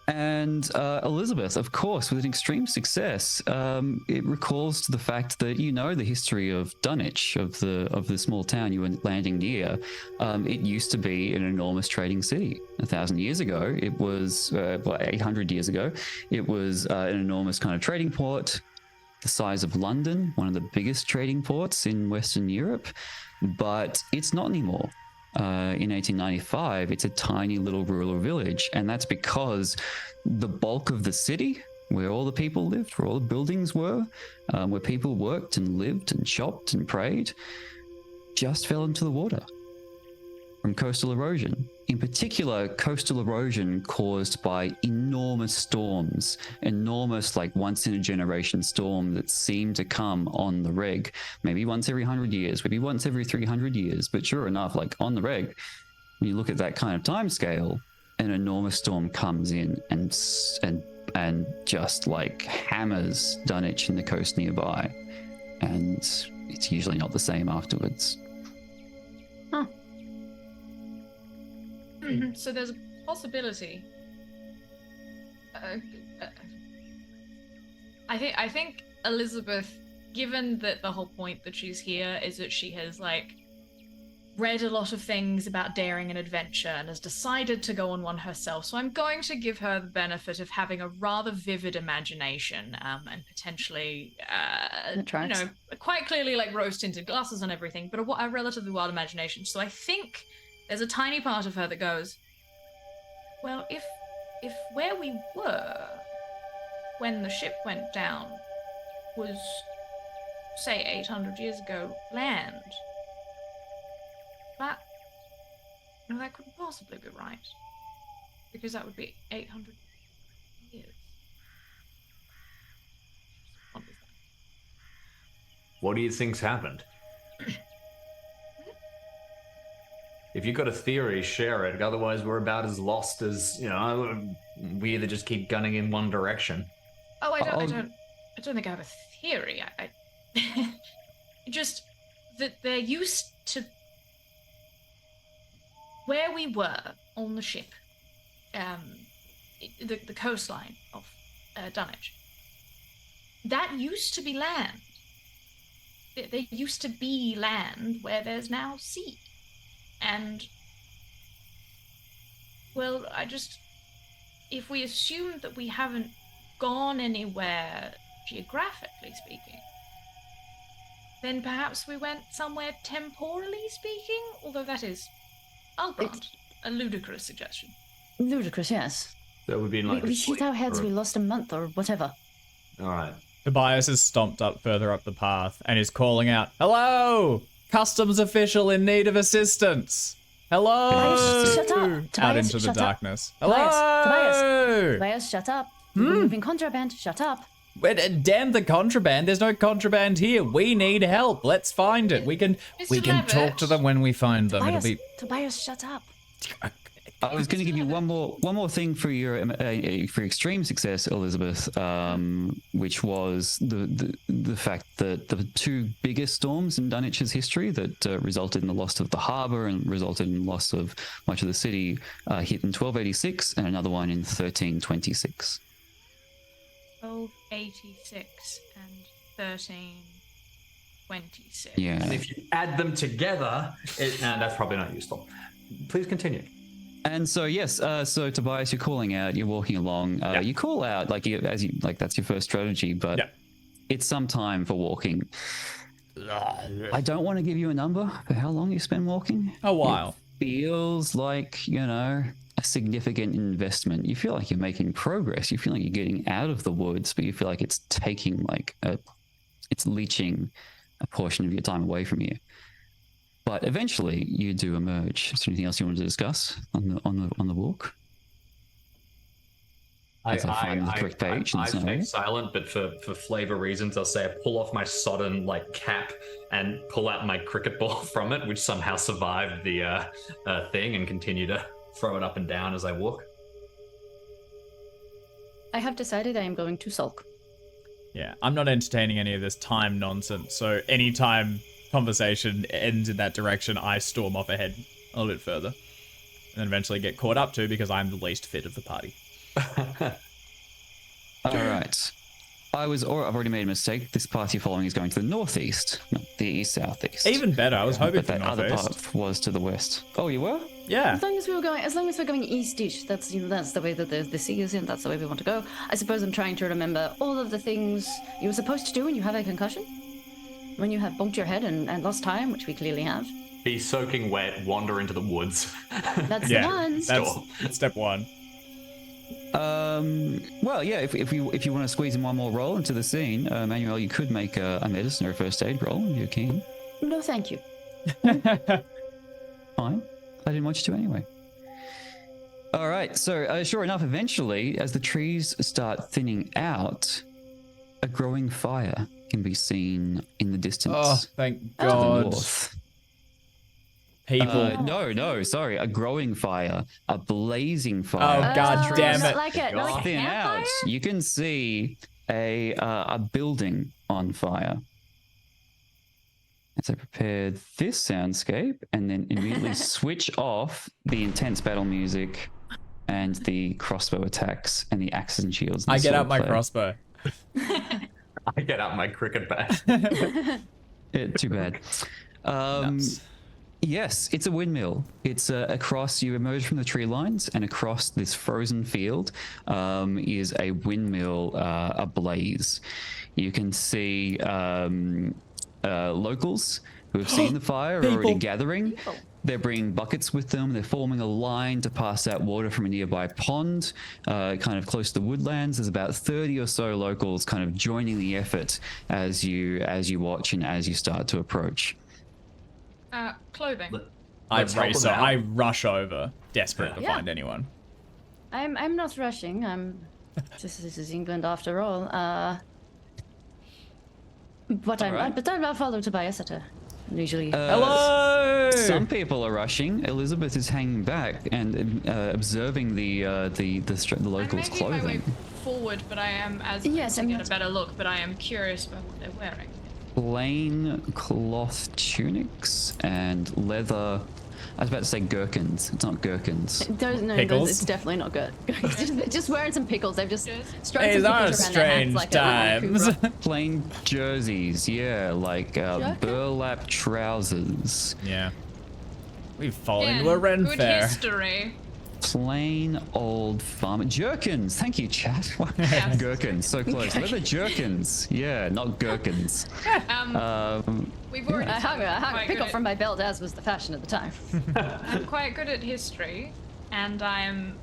And Elizabeth, of course, with an extreme success, it recalls to the fact that you know the history of Dunwich, of the small town you were landing near. It used to be an enormous trading city. 1,000 years ago, it was 800 years ago, it was an enormous kind of trading port, the size of London, one of the biggest trading ports in Western Europe, but it's not anymore. In 1895, it's a tiny little rural village, and that's because the bulk of the city, where all the people lived, where all the buildings were, where people worked and lived and shopped and prayed, just fell into the water from coastal erosion. In particular, coastal erosion caused by enormous storms, enormous, like once-in-a-generation storm that seemed to come on the reg, maybe once every 100 years, maybe once every 300 years, but sure enough, like on the reg, when you look at that kind of time scale, an enormous storm comes in and just like hammers Dunwich and the coast nearby, and it's usually not the same afterwards. Huh. So there's a possibility. I think Elizabeth, given that the whole point that she's here is that she has like read a lot of things about daring and adventure and has decided to go on one herself. So I'm going to give her the benefit of having a rather vivid imagination, and potentially, quite clearly like rose-tinted glasses and everything, but a relatively wild imagination. So I think there's a tiny part of her that goes, well, if where we were when the ship went down was, say, 800 years ago land, that couldn't possibly be right, because that would be 800 years. What do you think's happened? If you've got a theory, share it. Otherwise, we're about as lost as, we either just keep gunning in one direction. Oh, I don't think I have a theory. I just that they're used to where we were on the ship, the coastline of Dunwich. That used to be land. There used to be land where there's now sea. And, well, if we assume that we haven't gone anywhere geographically speaking, then perhaps we went somewhere temporally speaking, although that is, I'll grant, a ludicrous suggestion. Ludicrous, yes. So we've been like... We hit our heads, we lost a month or whatever. All right. Tobias has stomped up further up the path and is calling out, "Hello! Customs official in need of assistance! Hello!" Tobias, shut up! Out Tobias, into the darkness. Up. Hello! Tobias, shut up! We're moving contraband, shut up! Damn the contraband, there's no contraband here. We need help. Let's find it. We can talk to them when we find them. Tobias, shut up. I was going to give you one more thing for your for extreme success, Elizabeth, which was the fact that the two biggest storms in Dunwich's history that resulted in the loss of the harbour and resulted in the loss of much of the city hit in 1286 and another one in 1326. 1286 and 1326. Yeah. And if you add them together, that's probably not useful. Please continue. And so yes, so Tobias, you're calling out. You're walking along. You call out that's your first strategy, but it's some time for walking. I don't want to give you a number for how long you spend walking. A while. It feels like a significant investment. You feel like you're making progress. You feel like you're getting out of the woods, but you feel like it's taking it's leeching a portion of your time away from you. But eventually, you do emerge. Is there anything else you want to discuss on the walk? I find the correct page. I stay silent, but for flavor reasons, I'll say I pull off my sodden cap and pull out my cricket ball from it, which somehow survived the thing, and continue to throw it up and down as I walk. I have decided I am going to sulk. Yeah, I'm not entertaining any of this time nonsense. So anytime conversation ends in that direction, I storm off ahead a little bit further, and then eventually get caught up to because I'm the least fit of the party. All right. I've already made a mistake. This path you're following is going to the northeast, not the east-southeast. Even better. I was hoping but for that other northeast. path was to the west. Oh, you were? Yeah. As long as we're going east-ish, that's the way that the sea is in. That's the way we want to go. I suppose I'm trying to remember all of the things you were supposed to do when you have a concussion, when you have bumped your head and lost time, which we clearly have. Be soaking wet, wander into the woods. That's the one. That's step one. Well, yeah. If you want to squeeze in one more roll into the scene, Manuel, you could make a medicine or a first aid roll if you're keen. No, thank you. Fine. I didn't want you to anyway. All right. So, sure enough, eventually, as the trees start thinning out, a growing fire can be seen in the distance. Oh, thank to the God. north. People. No, sorry. A growing fire, a blazing fire. Oh, God damn Not it. like a Thin campfire? out, you can see a building on fire. As I prepared this soundscape and then immediately switch off the intense battle music and the crossbow attacks and the axes and shields. And I get sword out my play. crossbow. I get out my cricket bat. Too bad. Nuts. Yes, it's a windmill. It's across, you emerge from the tree lines, and across this frozen field is a windmill ablaze. You can see locals who have seen the fire are already gathering. They're bringing buckets with them. They're forming a line to pass out water from a nearby pond, kind of close to the woodlands. There's about 30 or so locals kind of joining the effort as you watch and as you start to approach. Clothing. I Let's help race. them out. I rush over, desperate to Yeah. find anyone. I'm not rushing. This is England after all. But I'll follow Tobias at a leisurely. Hello. Some people are rushing. Elizabeth is hanging back and observing the locals' I'm making my way clothing. forward, but I am Yes, to I'm get not- a better look. But I am curious about what they're wearing. Plain cloth tunics and leather. I was about to say gherkins. It's not gherkins. Pickles? It's definitely not good. just wearing some pickles. They've just strung These some are pickles around their strange hats like a times. Cooper. Plain jerseys, yeah, like burlap trousers. Yeah. We've fallen Yeah, into a Ren good fair. history. Plain old farmer jerkins. Thank you, chat. Yes. Gherkins, so close. Leather jerkins. Yeah, not gherkins. We've already. I hung a quite pickle good from my belt, as was the fashion at the time. I'm quite good at history, and I am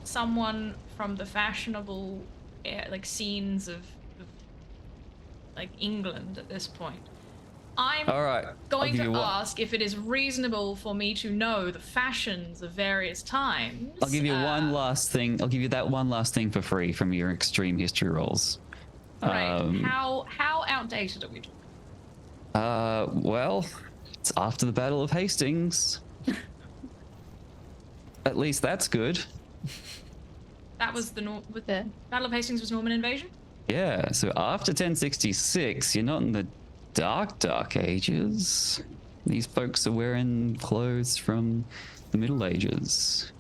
someone from the fashionable, scenes of England at this point. I'm All right. going I'll give to you one- ask if it is reasonable for me to know the fashions of various times. I'll give you one last thing. I'll give you that one last thing for free from your extreme history rolls. Right. How outdated are we talking? Well, it's after the Battle of Hastings. At least that's good. That was with Yeah. Battle of Hastings was Norman invasion. Yeah, so after 1066, you're not in the dark ages. These folks are wearing clothes from the Middle Ages.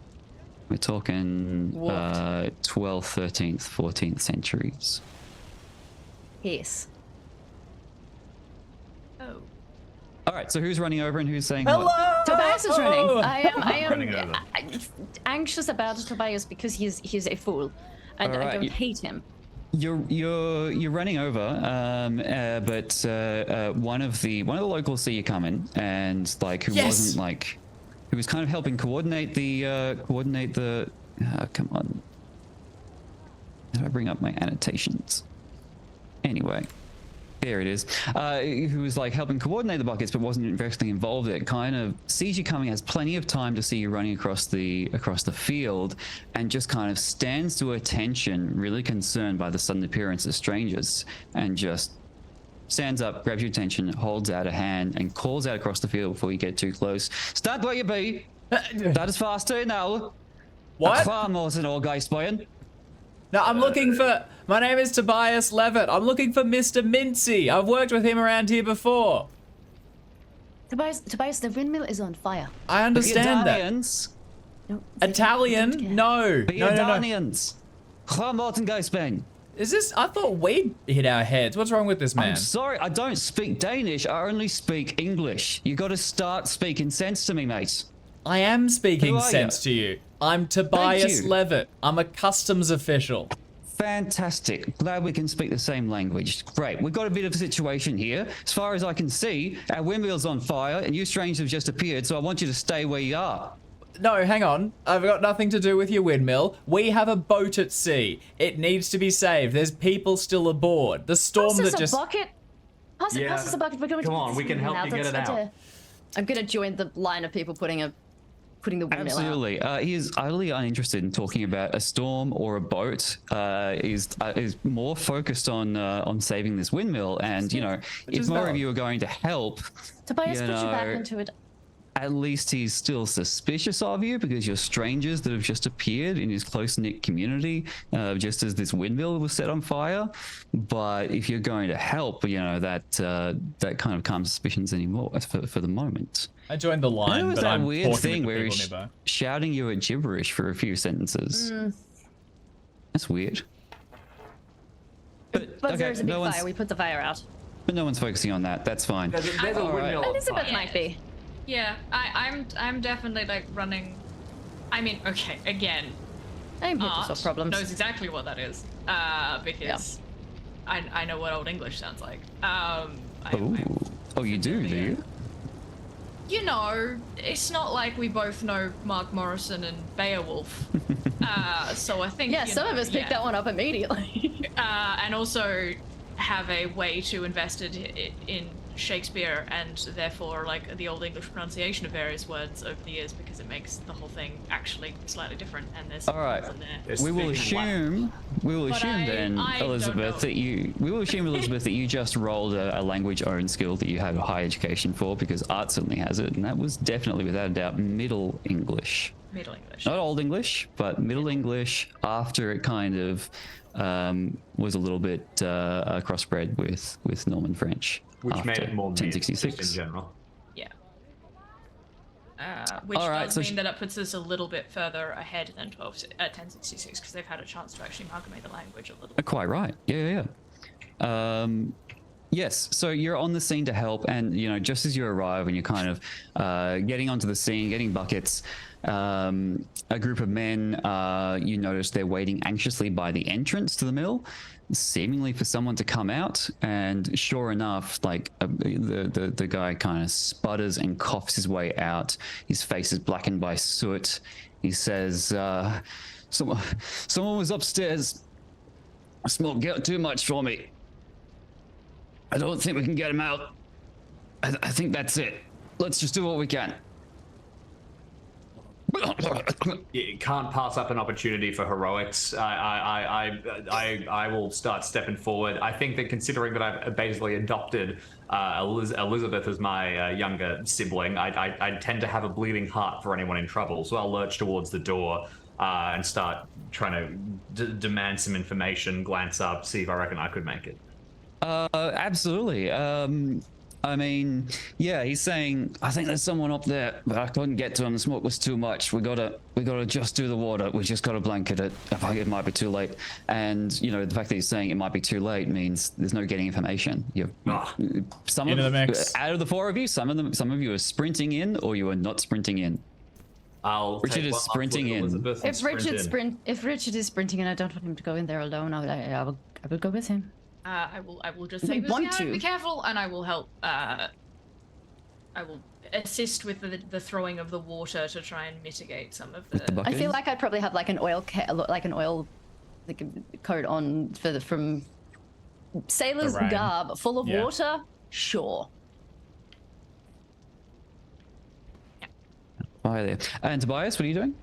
We're talking 12th, 13th, 14th centuries. Yes. Oh. All right, so who's running over and who's saying Hello. what? Tobias is running. I am Running over. anxious about Tobias because he's a fool, and All I right, don't you- hate him. You're running over, but one of the locals see you coming, and like who Yes! wasn't like, who was kind of helping coordinate the come on. How do I bring up my annotations? Anyway, there it is. Who was like helping coordinate the buckets, but wasn't directly involved. It kind of sees you coming, has plenty of time to see you running across the field, and just kind of stands to attention, really concerned by the sudden appearance of strangers, and just stands up, grabs your attention, holds out a hand, and calls out across the field before you get too close. Stand where you be. That is faster now. What? Far more than all guys buying. No, I'm looking for. My name is Tobias Levitt. I'm looking for Mr. Mincy. I've worked with him around here before. Tobias, the windmill is on fire. I understand that. Italians. No, Italian? No. The No. Italians. Far more than guys buying. Is this? I thought we'd hit our heads. What's wrong with this man? I'm sorry, I don't speak Danish. I only speak English. You got to start speaking sense to me, mate. I am speaking Who are sense you? to you. I'm Tobias you. Levitt. I'm a customs official. Fantastic. Glad we can speak the same language. Great. We've got a bit of a situation here. As far as I can see, our windmill's on fire, and you strangers have just appeared, so I want you to stay where you are. No, hang on. I've got nothing to do with your windmill. We have a boat at sea. It needs to be saved. There's people still aboard. The storm Pass us that just. a bucket. Pass Yeah. us a bucket. We're going Come to on, we can help you get it out. I'm going to join the line of people putting the windmill out. Absolutely. He is utterly uninterested in talking about a storm or a boat. Is more focused on saving this windmill. And you know, Which if is more of valid. you are going to help, Tobias, you put your back know, into it. at least he's still suspicious of you because you're strangers that have just appeared in his close-knit community, just as this windmill was set on fire. But if you're going to help, you know, that kind of calms suspicions anymore for the moment. I joined the There line, was but that I'm weird talking thing with where the he's people nearby. shouting you a gibberish for a few sentences. That's weird. But There's a big no one's, fire. We put the fire out. but no one's focusing on that. That's fine. There's a All right. windmill on Elizabeth fire. might be. Yeah, I'm definitely like running. I mean, okay, again, I'm here to Art solve problems. knows exactly what that is. Because I know what Old English sounds like. Oh, you do you? You know, it's not like we both know Mark Morrison and Beowulf. So I think Yeah, you some know, of us picked that one up immediately. and also have a way to invest it in Shakespeare and therefore like the Old English pronunciation of various words over the years because it makes the whole thing actually slightly different and there's All right. in there. There's We will speaking Latin. assume then, I don't Elizabeth, know. that you just rolled a language own skill that you have a high education for because Art certainly has it, and that was definitely without a doubt Middle English. Middle English. Not Old English, but Middle English after it kind of was a little bit crossbred with Norman French. Which made after it more mid, just in 1066. general. Yeah. Which All right, does so mean that it puts us a little bit further ahead than 1066 because they've had a chance to actually amalgamate the language a little bit. Quite right. Yeah. Yes, so you're on the scene to help, and you know, just as you arrive and you're kind of getting onto the scene, getting buckets, a group of men, you notice they're waiting anxiously by the entrance to the mill, seemingly for someone to come out. And sure enough, like the guy kind of sputters and coughs his way out. His face is blackened by soot. He says, "Someone was upstairs. Smoke got too much for me. I don't think we can get him out. I think that's it. Let's just do what we can." You can't pass up an opportunity for heroics. I will start stepping forward. I think that considering that I've basically adopted Elizabeth as my younger sibling, I tend to have a bleeding heart for anyone in trouble. So I'll lurch towards the door and start trying to demand some information, glance up, see if I reckon I could make it. Absolutely. I mean, yeah, he's saying, I think there's someone up there, but I couldn't get to him. The smoke was too much. We gotta just do the water. We just gotta blanket it. It might be too late. And, you know, the fact that he's saying it might be too late means there's no getting information. Some Into of the mix. out of the four of you, some of you are sprinting in or you are not sprinting in. Richard is sprinting in. If Richard is sprinting in, I don't want him to go in there alone. I will go with him. I will just say, be careful, and I will help. I will assist with the throwing of the water to try and mitigate some of the. I feel like I'd probably have like an oil coat on from sailor's garb, full of water. Sure. Hi there. And Tobias, what are you doing?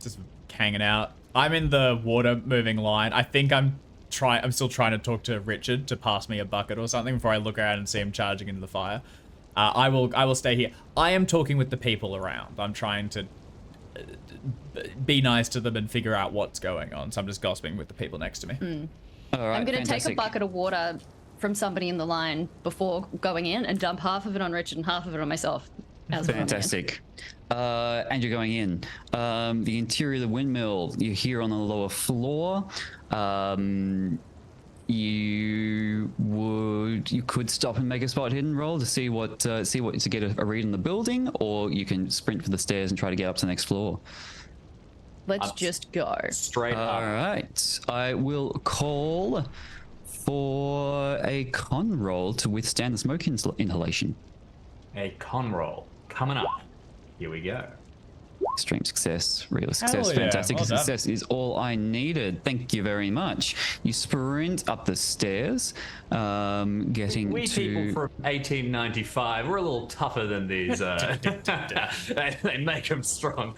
Just hanging out. I'm in the water moving line. I think I'm still trying to talk to Richard to pass me a bucket or something before I look around and see him charging into the fire. I will stay here. I am talking with the people around. I'm trying to be nice to them and figure out what's going on. So I'm just gossiping with the people next to me. All right, I'm going to take a bucket of water from somebody in the line before going in and dump half of it on Richard and half of it on myself. Fantastic. And you're going in. The interior of the windmill, you're here on the lower floor. You could stop and make a spot hidden roll to see what to get a read on the building, or you can sprint for the stairs and try to get up to the next floor. Let's just go. Straight up. All right. I will call for a con roll to withstand the smoke inhalation. A con roll coming up. Here we go. Extreme success, real success, Hell yeah, fantastic well done. success is all I needed. Thank you very much. You sprint up the stairs, getting We to. people from 1895, we're a little tougher than these. They make them strong.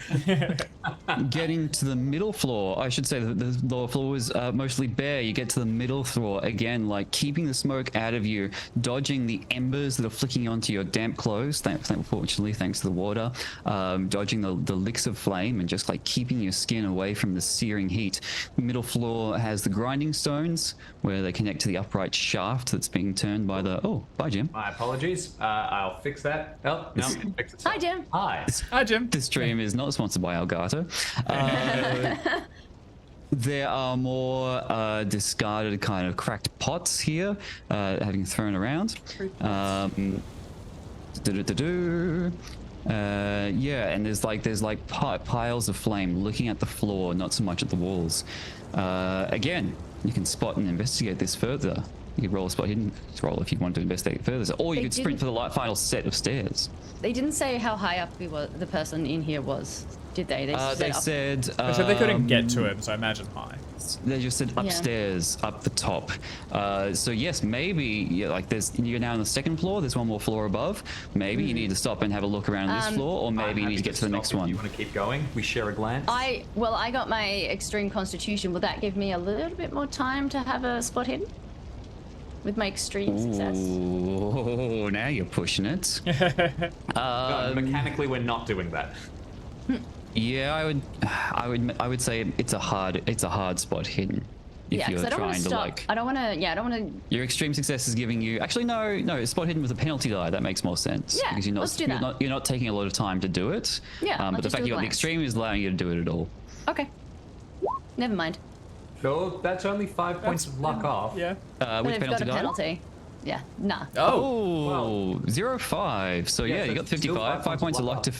Getting to the middle floor, I should say that the lower floor was mostly bare. You get to the middle floor again, like keeping the smoke out of you, dodging the embers that are flicking onto your damp clothes. Fortunately, thanks to the water, dodging the licks of flame and just like keeping your skin away from the searing heat. The middle floor has the grinding stones where they connect to the upright shaft that's being turned by the. Oh, bye, Jim. My apologies. I'll fix that. Oh, no. Fix it. Hi, Jim. Hi. Hi, Jim. This stream is not sponsored by Elgato. There are more discarded kind of cracked pots here, having thrown around. Yeah, and there's like piles of flame looking at the floor, not so much at the walls. Again, you can spot and investigate this further. You could roll a spot hidden roll if you want to investigate further, or you could sprint for the final set of stairs. They didn't say how high up the person in here was, did they? They said they couldn't get to him, so I imagine high. They just said upstairs, up the top. So yes, maybe you're now on the second floor. There's one more floor above. Maybe you need to stop and have a look around this floor, or maybe you need to get to the next one. You want to keep going? We share a glance. I got my extreme constitution. Will that give me a little bit more time to have a spot hidden? With my extreme success. Oh, now you're pushing it. No, mechanically, we're not doing that. Yeah, I would say it's a hard spot hidden. If you're trying to like. I don't want to. Your extreme success is giving you. Actually, no. Spot hidden with a penalty die. That makes more sense. Yeah, because let's do that. You're not taking a lot of time to do it. Yeah. But the fact you got the extreme is allowing you to do it at all. Okay. Never mind. So that's only 5 points of luck off. Yeah. Which They've penalty got a die? penalty. Yeah. Nah. Oh, 0-5. So yeah, you got so still 55. 5 points of luck to.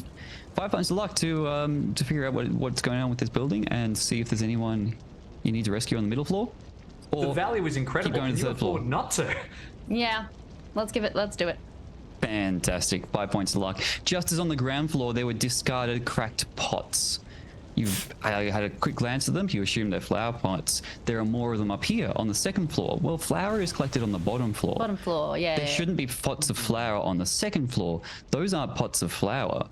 5 points of luck to figure out what's going on with this building and see if there's anyone you need to rescue on the middle floor. Or The valley was incredible. keep going to the Can you third floor. afford not to? Yeah. Let's do it. Fantastic. 5 points of luck. Just as on the ground floor, there were discarded cracked pots. I had a quick glance at them. You assume they're flower pots. There are more of them up here on the second floor. Well, flour is collected on the bottom floor. Bottom floor, yeah. There shouldn't be pots of flour on the second floor. Those aren't pots of flour.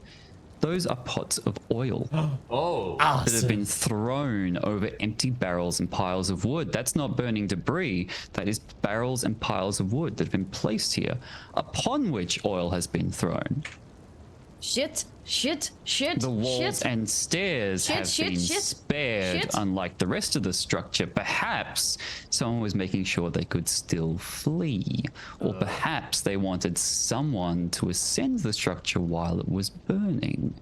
Those are pots of oil Oh. that have been thrown over empty barrels and piles of wood. That's not burning debris. That is barrels and piles of wood that have been placed here, upon which oil has been thrown. Shit. The walls and stairs have been spared, unlike the rest of the structure. Perhaps someone was making sure they could still flee, or perhaps they wanted someone to ascend the structure while it was burning.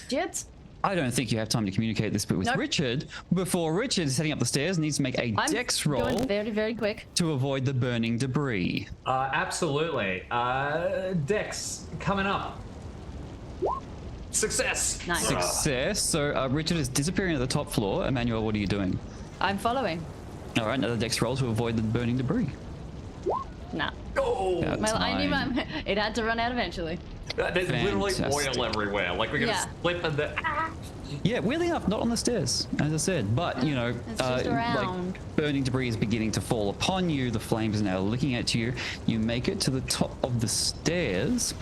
Shit. I don't think you have time to communicate this bit with Richard. Before Richard is heading up the stairs, needs to make a dex roll Going very, very quick. to avoid the burning debris. Absolutely. Dex coming up. Success. Nice. Success. So Richard is disappearing at the top floor. Emmanuel, what are you doing? I'm following. All right, another dex roll to avoid the burning debris. Nah. Oh, That's Well, I knew nine. it had to run out eventually. there's literally Fantastic. oil everywhere. Like we're gonna Yeah. slip and the. Yeah, weirdly enough, not on the stairs, as I said. But, you know, It's just around. like burning debris is beginning to fall upon you. The flames are now looking at you. You make it to the top of the stairs.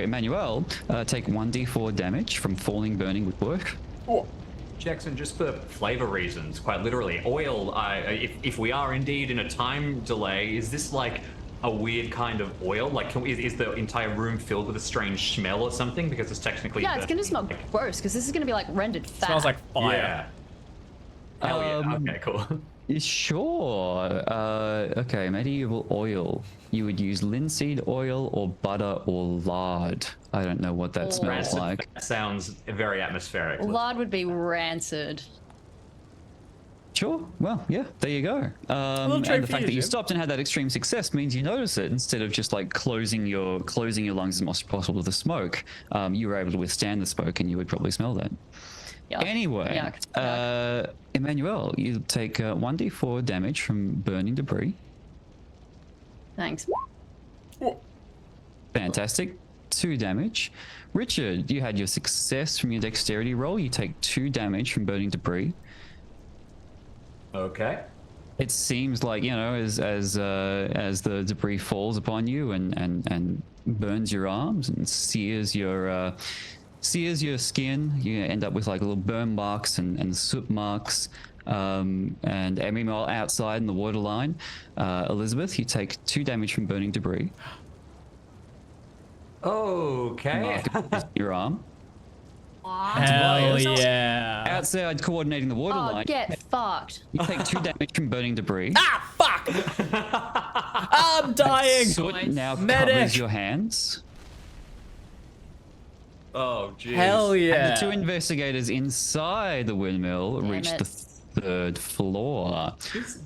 Emmanuel, take 1d4 damage from falling burning woodwork. Oh. Jackson, just for flavor reasons, quite literally, oil. If we are indeed in a time delay, is this like a weird kind of oil? Like, is the entire room filled with a strange smell or something? Because it's technically. Yeah, it's gonna smell gross because this is gonna be like rendered fat. Smells like fire. Yeah. Hell yeah. Okay, cool. Sure. Okay, medieval oil. You would use linseed oil or butter or lard. I don't know what that smells Rancid like. fat sounds very atmospheric. Lard would be rancid. Sure. Well, yeah, there you go. And try the for fact you, that you Jim. stopped and had that extreme success means you notice it instead of just like closing your lungs as much as possible to the smoke. You were able to withstand the smoke, and you would probably smell that. Yuck. Anyway, Yuck. Emmanuel, you take 1d4 damage from burning debris. Thanks. Fantastic. 2 damage. Richard, you had your success from your dexterity roll. You take 2 damage from burning debris. Okay. It seems like, you know, as the debris falls upon you and burns your arms and sears your skin, you end up with like little burn marks and soot marks. And meanwhile, outside in the waterline, Elizabeth, you take 2 damage from burning debris. Okay. Mark your arm. Hell yeah. Outside coordinating the Oh, waterline, get fucked. you take 2 damage from burning debris. Ah, fuck! I'm dying. Soot now Medic. covers your hands. Oh, jeez. Hell yeah. And the 2 investigators inside the windmill reach it. the 3rd floor. This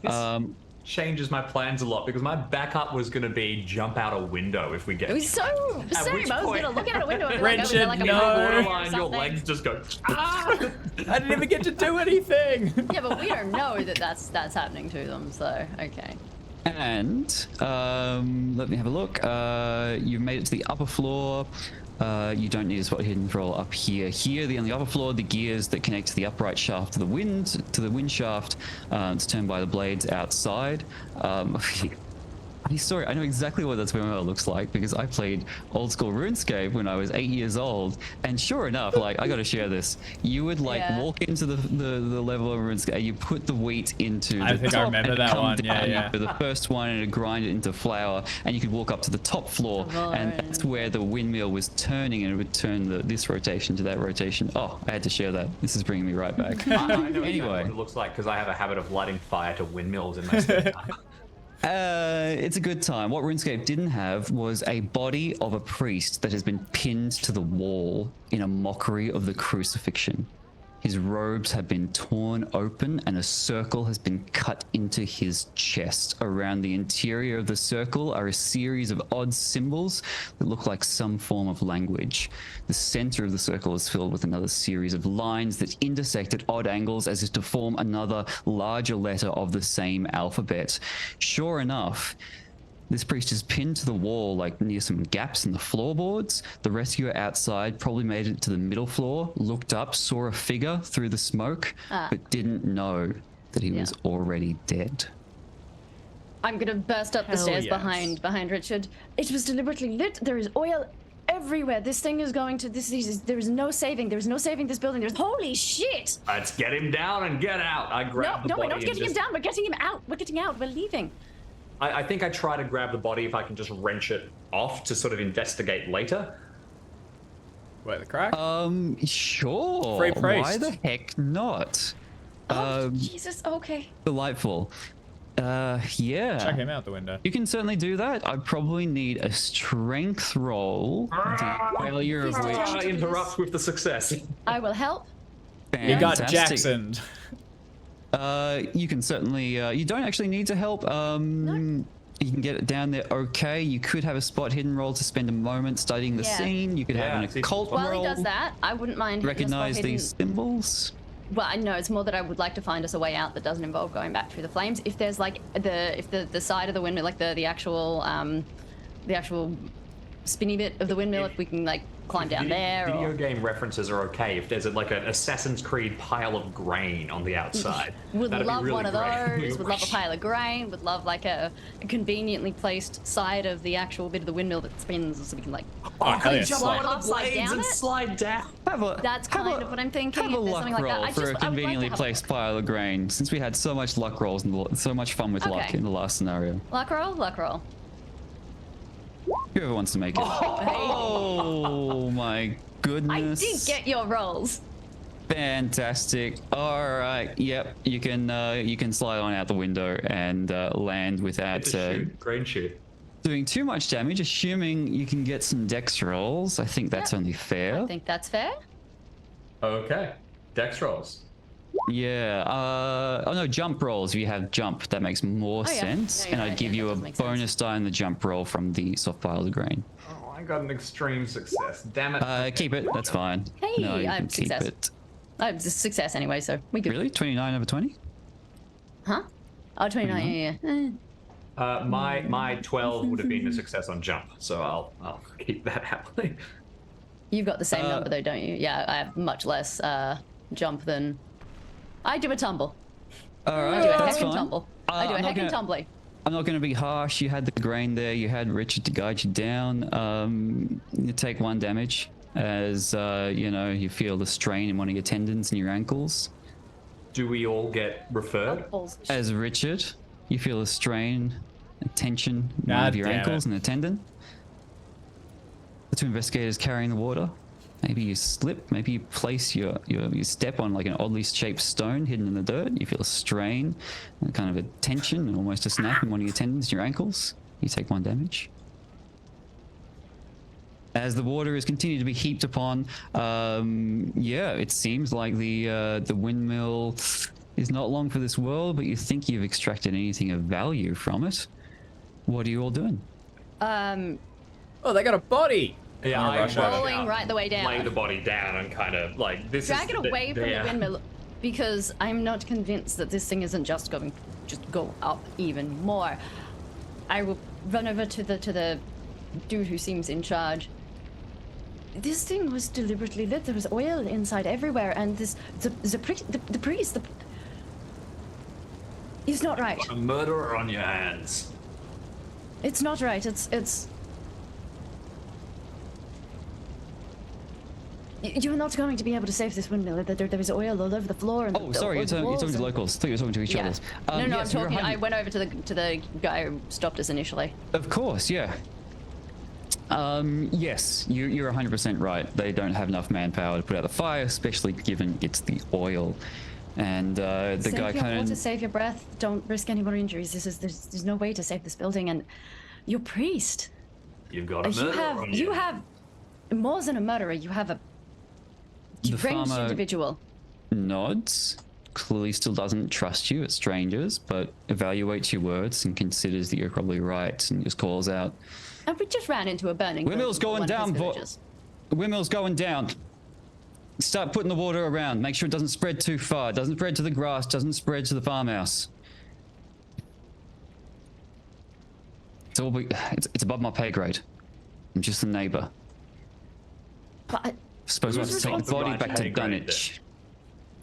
changes my plans a lot because my backup was going to be jump out a window if we get. It was so same. which I was point- gonna look out a window and be like, Richard, like a no. billboard or Waterline, your something. legs just go. I didn't even get to do anything. Yeah, but we don't know that that's happening to them. So okay. And let me have a look. You've made it to the upper floor. You don't need a spot hidden roll up here. Here, on the upper floor, the gears that connect to the upright shaft to the wind shaft, it's turned by the blades outside. Funny story, I know exactly what that windmill looks like because I played old school RuneScape when I was 8 years old, and sure enough, like, I gotta share this. You would like Yeah. walk into the level of RuneScape, and you put the wheat into I the think I top remember and that come one, yeah, down yeah. into the first one and grind it into flour, and you could walk up to the top floor, and Right. that's where the windmill was turning, and it would turn this rotation to that rotation. Oh, I had to share that. This is bringing me right back. I know exactly Anyway. what it looks like because I have a habit of lighting fire to windmills in my spare time. It's a good time. What RuneScape didn't have was a body of a priest that has been pinned to the wall in a mockery of the crucifixion. His robes have been torn open and a circle has been cut into his chest. Around the interior of the circle are a series of odd symbols that look like some form of language. The center of the circle is filled with another series of lines that intersect at odd angles as if to form another larger letter of the same alphabet. Sure enough, this priest is pinned to the wall, like near some gaps in the floorboards. The rescuer outside probably made it to the middle floor, looked up, saw a figure through the smoke, but didn't know that he was already dead. I'm gonna burst up the Hell stairs yes. behind Richard. It was deliberately lit. There is oil everywhere. This thing is going to. There is no saving. There is no saving this building. Holy shit! Let's get him down and get out. I grab the No, body. we're not getting him down. We're getting him out. We're getting out. We're leaving. I think I try to grab the body if I can just wrench it off to sort of investigate later. Wait, the crack? Sure. Free priest. Why the heck not? Oh, Jesus. Okay. Delightful. Yeah. Check him out the window. You can certainly do that. I probably need a strength roll. The failure of Please which don't. Interrupt with the success. I will help. You got Fantastic. Jackson. You can certainly. You don't actually need to help. You can get it down there. Okay. You could have a spot hidden roll to spend a moment studying the Yeah. scene. You could Yeah, have an see, occult While roll. he does that, I wouldn't mind hitting a spot Recognize hidden- these symbols. Well, I know it's more that I would like to find us a way out that doesn't involve going back through the flames. If there's like the side of the windmill, like the actual spinny bit of the windmill, if we can like climb down there. Video Or... game references are okay if there's like an Assassin's Creed pile of grain on the outside. Would That'd be love really one of great. those. Would love a pile of grain. Would love like a conveniently placed side of the actual bit of the windmill that spins, so we can like. Oh, hell yeah. Jump Slide on up, the slide blades down and it? slide down. That's kind of what I'm thinking. Have If a there's luck something like roll that, for a I would like to conveniently have a placed pile of grain. Since we had so much luck rolls and so much fun with luck Okay. in the last scenario. luck roll. Luck roll. Whoever wants to make it. Oh my I goodness. did get your rolls. Fantastic. All right. Yep. You can slide on out the window and land without Grain shoot. doing too much damage. Assuming you can get some dex rolls. I think that's only fair. I think that's fair. Okay. Dex rolls. Yeah. Oh no, jump rolls. If you have jump, that makes more Oh, yeah. sense. No, you're And I'd right, give yeah, you that a does make sense. bonus die on the jump roll from the soft pile of grain. Oh, I got an extreme success. Damn it. Keep it. That's fine. Hey, no, you I can have keep success. it. It's a success anyway, so we good. Really? 29 over 20? Huh? Oh, 29. Yeah. My 12 would have been a success on jump, so I'll keep that happily. You've got the same number though, don't you? Yeah, I have much less jump than. I do a tumble. All I right, do a that's heckin' fine. tumble. I do a I'm not heckin' gonna- tumbly. I'm not going to be harsh. You had the grain there. You had Richard to guide you down. You take 1 damage as you feel the strain in one of your tendons and your ankles. Do we all get referred? Balls. As Richard, you feel a strain, a tension in one God of your damn ankles it. and a tendon. The 2 investigators carrying the water. Maybe you slip. Maybe you place your step on like an oddly shaped stone hidden in the dirt. You feel a strain, and kind of a tension, and almost a snap in one of your tendons, your ankles. You take 1 damage. As the water is continued to be heaped upon, it seems like the windmill is not long for this world, but you think you've extracted anything of value from it. What are you all doing? Oh, they got a body. Yeah, I'm gonna rush over. Rolling right the way down. Lay the body down and kind of like this. Drag is it away from the there. windmill because I'm not convinced that this thing isn't just going to just go up even more. I will run over to the dude who seems in charge. This thing was deliberately lit. There was oil inside everywhere, and the priest. It's not right. A murderer on your hands. It's not right. It's. You're not going to be able to save this windmill. There is oil all over the floor. And Oh, sorry, you're talking to locals. I thought you were talking to each other. No, I'm yes, you're talking. I 100 went over to the guy who stopped us initially. Of course, yeah. Yes, you're 100% right. They don't have enough manpower to put out the fire, especially given it's the oil. And the Save guy your kind water, of save your breath. Don't risk any more injuries. There's no way to save this building. And your priest, You've got a murderer on you you. have more than a murderer. You have a The deranged farmer- individual. nods. Clearly, still doesn't trust you. It's strangers, but evaluates your words and considers that you're probably right, and just calls out, And we just ran into a burning. "Windmill's building going for one of down, his bo- villages. The windmill's going down. Start putting the water around. Make sure it doesn't spread too far. Doesn't spread to the grass. Doesn't spread to the farmhouse. It's above my pay grade. I'm just a neighbor. But Suppose we have to take the body back to Pay grade Dunwich.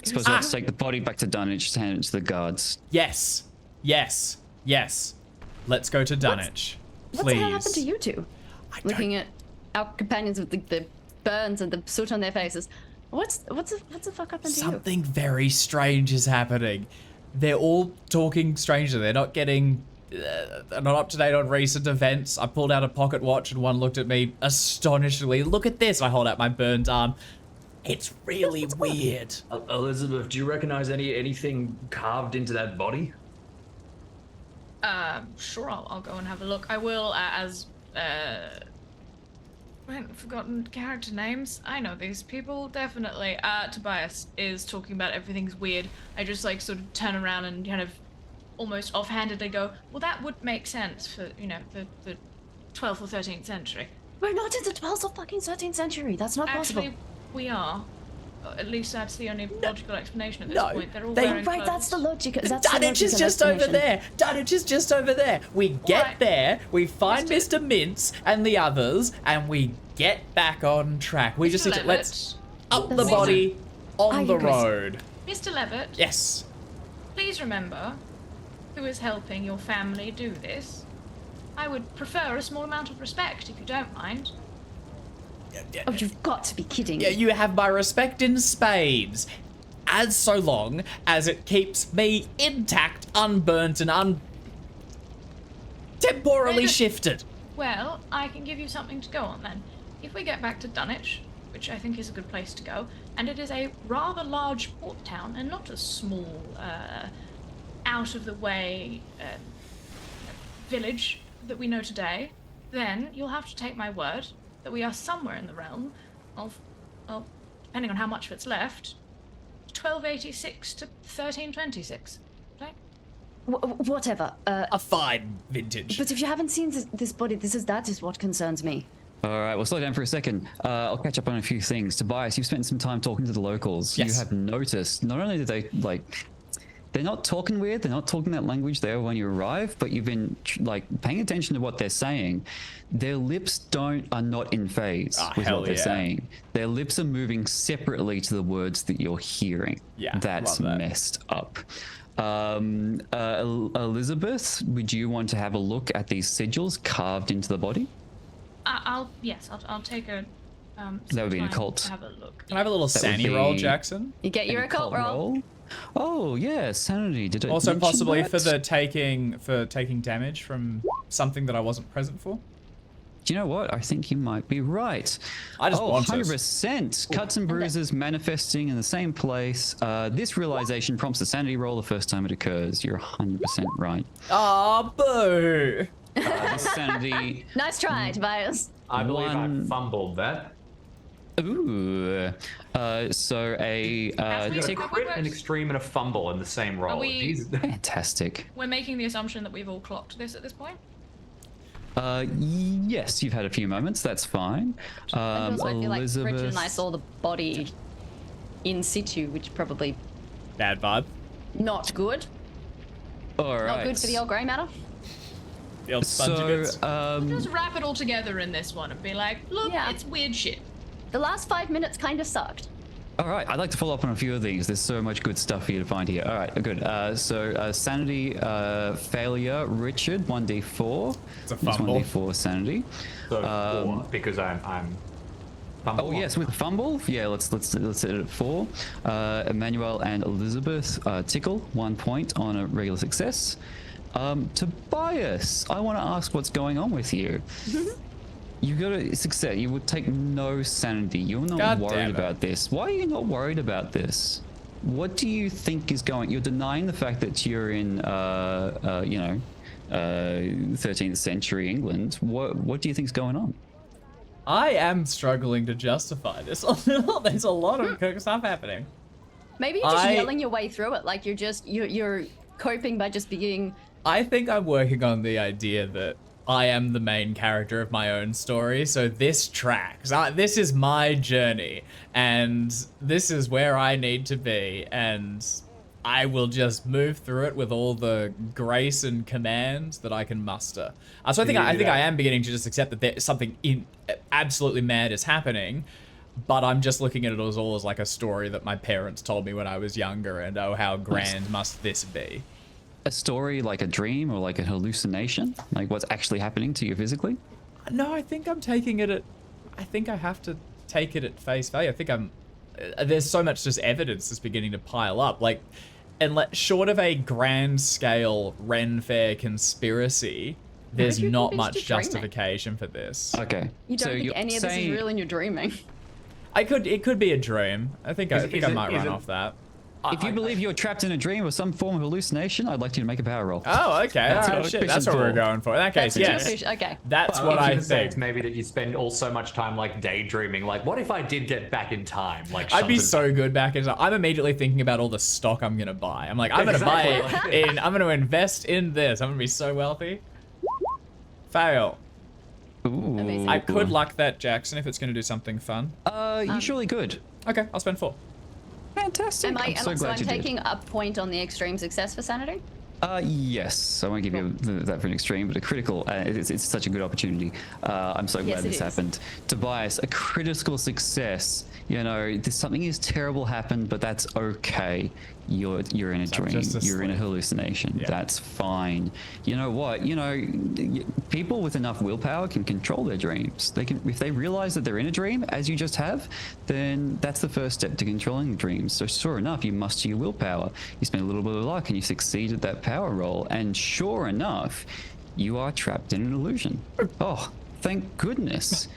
Suppose we have to take the body back to Dunwich to hand it to the guards. Yes. Let's go to Dunwich. what Please. the hell happened to you two? I don't- Looking at our companions with the burns and the soot on their faces. What's the fuck happened to you? Something very strange is happening. They're all talking strangely. They're not getting... they're not up to date on recent events. I pulled out a pocket watch and one looked at me astonishingly. Look at this. I hold out my burnt arm. It's really weird. Elizabeth, do you recognize anything carved into that body? Sure, I'll go and have a look. I will, I've forgotten character names. I know these people, definitely. Tobias is talking about everything's weird. I just, like, sort of turn around and kind of almost offhandedly go, well, that would make sense for, you know, the 12th or 13th century. We're not in the 12th or fucking 13th century. That's not possible. Actually, we are. At least that's the only logical explanation at this point. They're all wearing right, clothes. that's the logic. Dunwich is just over there. Dunwich is just over there. We get there, we find Mr. Mintz and the others, and we get back on track. We just need to let's up the body on the road. Mr. Levitt. Yes. Please remember who is helping your family do this. I would prefer a small amount of respect, if you don't mind. Oh, you've got to be kidding. Yeah, you have my respect in spades. As so long as it keeps me intact, unburnt, and temporally shifted. Well, I can give you something to go on then. If we get back to Dunwich, which I think is a good place to go, and it is a rather large port town and not a small, out-of-the-way village that we know today, then you'll have to take my word that we are somewhere in the realm of, well, depending on how much of it's left, 1286 to 1326. Okay? Whatever. A fine vintage. But if you haven't seen this body, that is what concerns me. All right, well, slow down for a second. I'll catch up on a few things. Tobias, you've spent some time talking to the locals. Yes. You have noticed, not only did they, like, they're not talking weird, they're not talking that language there when you arrive, but you've been, like, paying attention to what they're saying. Their lips are not in phase with what they're saying. Their lips are moving separately to the words that you're hearing. Yeah, that's messed up. Elizabeth, would you want to have a look at these sigils carved into the body? I'll take a. That would be an occult. Have a look. Can I have a little sanity roll, Jackson? You get your occult roll. Oh yeah, sanity. Did I also mention possibly that? for taking damage from something that I wasn't present for? Do you know what? I think you might be right. I just want 100%. Cuts and bruises manifesting in the same place. This realization prompts a sanity roll the first time it occurs. You're 100% right. Ah, boo! This sanity... Nice try, Tobias. I believe I fumbled that. Ooh. So a... You got a crit, an extreme, and a fumble in the same roll. Fantastic. We're making the assumption that we've all clocked this at this point? Yes, you've had a few moments. That's fine. I feel like Elizabeth... Richard and I saw the body in situ, which probably... Bad vibe. Not good. All right. Not good for the old grey matter. The old spongy bits. Just wrap it all together in this one and be like, look, it's weird shit. The last 5 minutes kind of sucked. All right, I'd like to follow up on a few of these. There's so much good stuff for you to find here. All right, good. Sanity failure, Richard, 1d4. It's a fumble. 1d4 sanity. So 4, because I'm fumble. Oh yes, with fumble. Yeah, let's set it at 4. Emmanuel and Elizabeth tickle 1 point on a regular success. Tobias, I want to ask what's going on with you. You got a success. You would take no sanity. You're not worried about this. Why are you not worried about this? What do you think is going? You're denying the fact that you're in, 13th century England. What do you think's going on? I am struggling to justify this a little. There's a lot of stuff happening. Maybe you're just yelling your way through it. Like you're coping by just being. I think I'm working on the idea that I am the main character of my own story, so this tracks. This is my journey, and this is where I need to be, and I will just move through it with all the grace and command that I can muster. So I think I am beginning to just accept that there's something absolutely mad is happening, but I'm just looking at it as all as like a story that my parents told me when I was younger, and oh, how grand must this be. A story like a dream or like a hallucination? Like what's actually happening to you physically? No, I think I'm taking it at... I think I have to take it at face value. I think there's so much just evidence that's beginning to pile up. Like, and short of a grand scale Ren Fair conspiracy, there's not much justification for this. Okay. You don't think any of this is real and you're dreaming? It could be a dream. I think I might run off that. If you believe you're trapped in a dream or some form of hallucination, I'd like you to make a power roll. Oh, okay. That's what we're going for. In that case, yes. Okay. That's what I think. Maybe that you spend all so much time like daydreaming. Like, what if I did get back in time? Like, I'd be so good back in time. I'm immediately thinking about all the stock I'm gonna buy. I'm like, I'm gonna buy it I'm gonna invest in this. I'm gonna be so wealthy. Fail. Ooh. I could luck that Jackson if it's gonna do something fun. You surely could. Okay, I'll spend 4. Fantastic. I'm so glad you did. Taking a point on the extreme success for sanity? Yes. I won't give you that for an extreme, but a critical. It's such a good opportunity. I'm so glad this happened. Tobias, a critical success. You know, something is terrible happened, but that's okay. You're in a dream. You're in a hallucination. Yeah. That's fine. You know what? You know, people with enough willpower can control their dreams. They can, if they realize that they're in a dream, as you just have, then that's the first step to controlling the dreams. So sure enough, you muster your willpower. You spend a little bit of luck, and you succeed at that power roll. And sure enough, you are trapped in an illusion. Oh, thank goodness.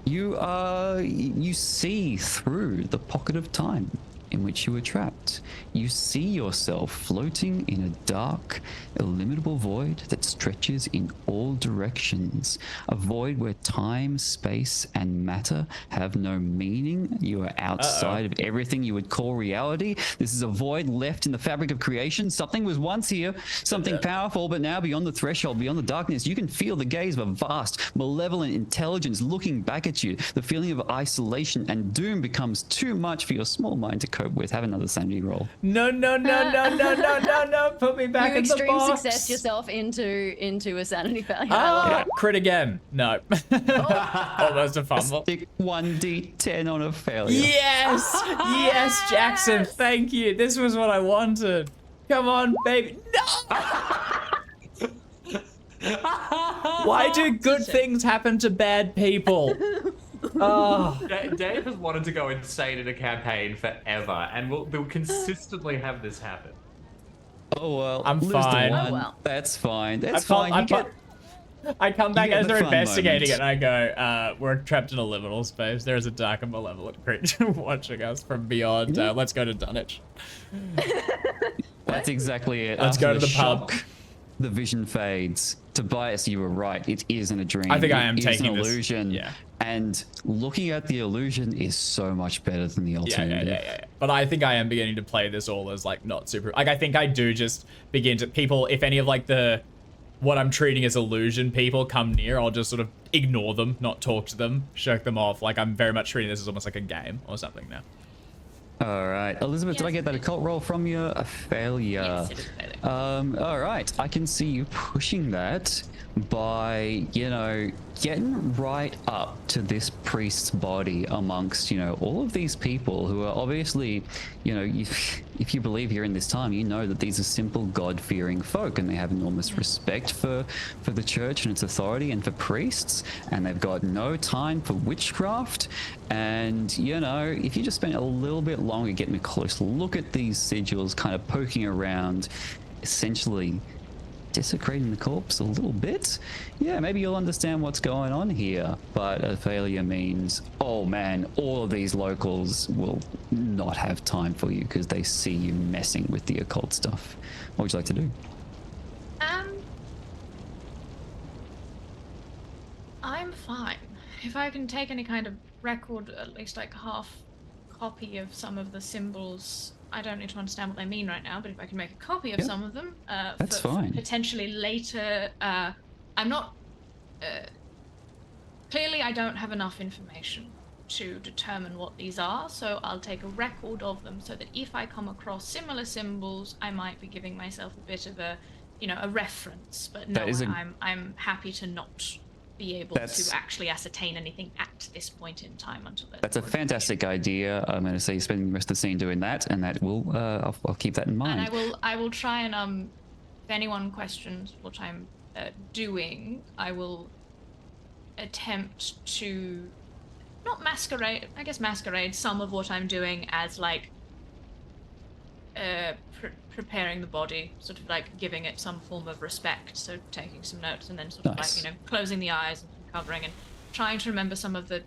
You see through the pocket of time in which you were trapped. You see yourself floating in a dark, illimitable void that stretches in all directions. A void where time, space, and matter have no meaning. You are outside of everything you would call reality. This is a void left in the fabric of creation. Something was once here, something powerful, but now beyond the threshold, beyond the darkness, you can feel the gaze of a vast, malevolent intelligence looking back at you. The feeling of isolation and doom becomes too much for your small mind to cope with. Have another sanity roll. No. Put me back in the box. You extreme success yourself into a sanity failure. Crit again. No. Almost a fumble. Stick 1d10 on a failure. Yes, Jackson. Thank you. This was what I wanted. Come on, baby. No. Why do good things happen to bad people? Oh. Dave has wanted to go insane in a campaign forever, and we'll consistently have this happen. Oh well, I'm fine. Oh, well. That's fine. That's fine. I come back as they're investigating it, and I go, "We're trapped in a liminal space. There is a dark and malevolent creature watching us from beyond. Let's go to Dunwich." That's exactly it. Let's go to the pub. The vision fades. Tobias, you were right. It isn't a dream. I think I am taking an illusion. Yeah. And looking at the illusion is so much better than the alternative. Yeah. But I think I am beginning to play this all as like not super. Like I think I do just begin to people. If any of like what I'm treating as illusion people come near, I'll just sort of ignore them, not talk to them, shirk them off. Like I'm very much treating this as almost like a game or something now. All right, Elizabeth, did I get that occult roll from you? A failure. Yes, it is a failure. All right, I can see you pushing that by, you know, getting right up to this priest's body amongst, you know, all of these people who are obviously, you know, if you believe here in this time, you know that these are simple God-fearing folk, and they have enormous respect for the church and its authority and for priests, and they've got no time for witchcraft. And, you know, if you just spend a little bit longer getting a close look at these sigils, kind of poking around, essentially desecrating the corpse a little bit, yeah, maybe you'll understand what's going on here. But a failure means, oh man, all of these locals will not have time for you because they see you messing with the occult stuff. What would you like to do? I'm fine. If I can take any kind of record, at least like half copy of some of the symbols. I don't need to understand what they mean right now, but if I can make a copy of some of them, that's fine. Potentially later, I'm not. Clearly, I don't have enough information to determine what these are, so I'll take a record of them so that if I come across similar symbols, I might be giving myself a bit of a, you know, a reference. But no, I'm happy to not be able to actually ascertain anything at this point in time until then. That's a fantastic idea. I'm going to say you spend the rest of the scene doing that, and that will I'll keep that in mind. And I will try and if anyone questions what I'm doing, I will attempt to not masquerade. I guess masquerade some of what I'm doing as like preparing the body, sort of like giving it some form of respect. So taking some notes and then sort of Nice. like closing the eyes and covering and trying to remember some of the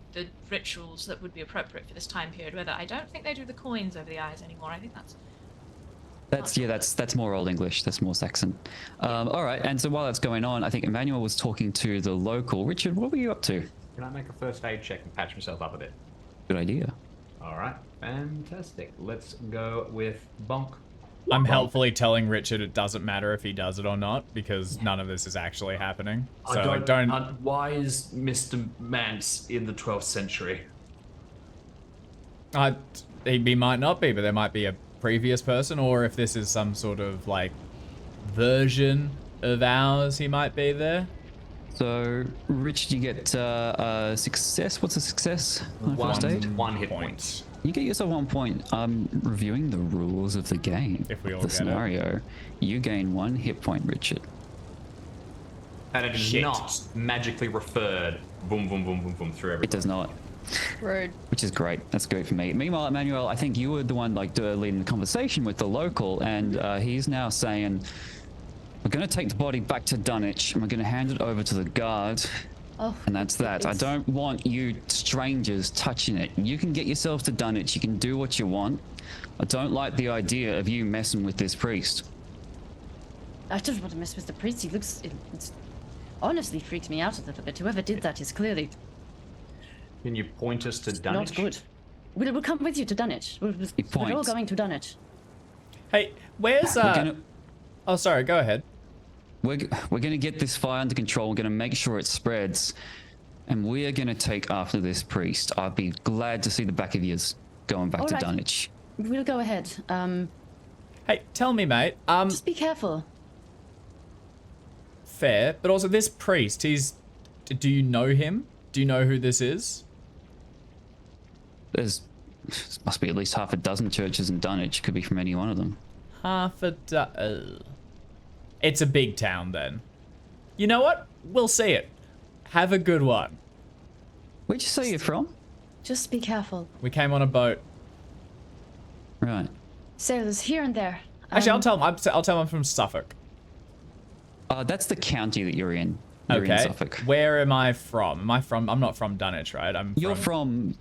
rituals that would be appropriate for this time period. Whether I don't think they do the coins over the eyes anymore. I think That's more Old English. That's more Saxon. All right. And so while that's going on, I think Emmanuel was talking to the local. Richard, what were you up to? Can I make a first aid check and patch myself up a bit? Good idea. All right, fantastic. Let's go with Bonk. I'm helpfully telling Richard it doesn't matter if he does it or not because none of this is actually happening. So I don't. Why is Mr. Mance in the 12th century? He might not be, but there might be a previous person, or if this is some sort of like version of ours, he might be there. So, Richard, you get a success. What's a success on first aid? One hit point. You get yourself 1 point. Reviewing the rules of the game, If we all the get it. scenario, you gain 1 hit point, Richard. And it is Shit. not magically referred boom, boom, boom, boom, boom through everything. It does not, Rude. which is great. That's great for me. Meanwhile, Emmanuel, I think you were the one like leading the conversation with the local, and he's now saying, "We're going to take the body back to Dunwich, and we're going to hand it over to the guard." Oh, And that's that. I it's- don't want you strangers touching it. You can get yourself to Dunwich. You can do what you want. I don't like the idea of you messing with this priest. I don't want to mess with the priest. He looks. It's honestly freaks me out a little bit. Whoever did that is clearly Can you point us to Dunwich? not good. We'll come with you to Dunwich. We're all points. going to Dunwich. Hey, where's We're gonna, Oh, sorry. Go ahead. we're gonna get this fire under control. We're gonna make sure it spreads, and we are gonna take after this priest. I'd be glad to see the back of yours going back All to right. Dunwich. We'll go ahead. Hey, tell me, mate. Just be careful. Fair, but also this priest. Do you know him? Do you know who this is? There must be at least half a dozen churches in Dunwich. Could be from any one of them. It's a big town then. You know what? We'll see it. Have a good one. Where'd you say you're from? Just be careful. We came on a boat. Right. Sailors here and there. Actually, I'll tell him. I'll tell him I'm from Suffolk. That's the county that you're in. You're in Okay. Suffolk. Where am I from? I'm not from Dunwich, right? You're from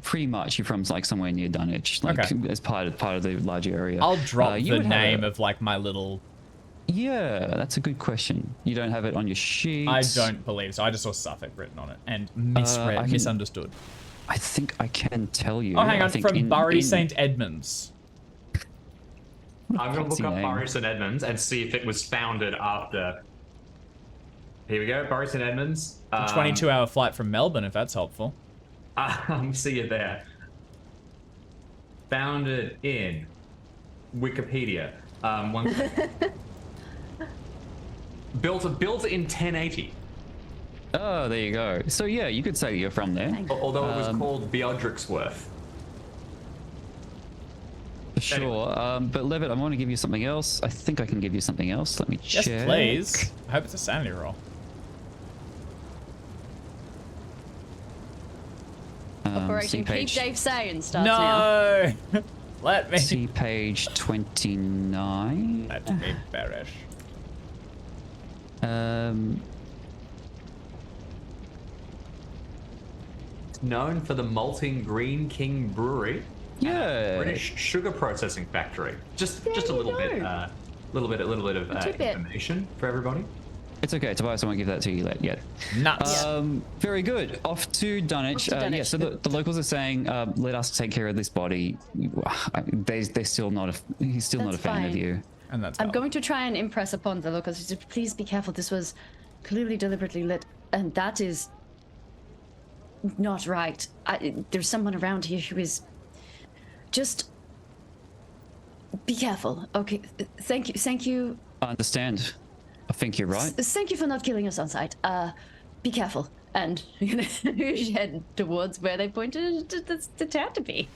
pretty much. You're from like somewhere near Dunwich, like Okay. as part of the larger area. I'll drop You the would have name a- of like my little. Yeah, that's a good question. You don't have it on your sheet. I don't believe so. I just saw Suffolk written on it and I can- misunderstood. I think I can tell you. Oh, hang I on. think From Bury St Edmunds. I'm going to look Fancy up name. Bury St Edmunds and see if it was founded after. Here we go, Bury St Edmunds. 22-hour flight from Melbourne, if that's helpful. See you there. Founded in Wikipedia. One second. built in 1080. Oh, there you go. So yeah, you could say you're from there. Although it was called Beodricksworth. For sure. But Levitt, I want to give you something else. I think I can give you something else. Let me Yes, check. please. I hope it's a sanity roll. Operation see Keep page, Dave Sane starts now. No! Let me. see page 29. Let me perish. Known for the malting Green King Brewery. Yeah. British sugar processing factory. Just a you little bit, go. little bit of tidbit. information for everybody. It's okay, Tobias. I won't give that to you yet. Nuts. Very good. Off to Dunwich. Off to Yeah, Dunwich. so the locals are saying, let us take care of this body. They're still not. He's still not a That's fan of fine. you. And that's I'm valid. going to try and impress upon the locals. Please be careful. This was clearly deliberately lit, and that is not right. There's someone around here who is just. Be careful. Okay. Thank you. I understand. I think you're right. Thank you for not killing us on sight. Be careful. And head towards where they pointed the town to be.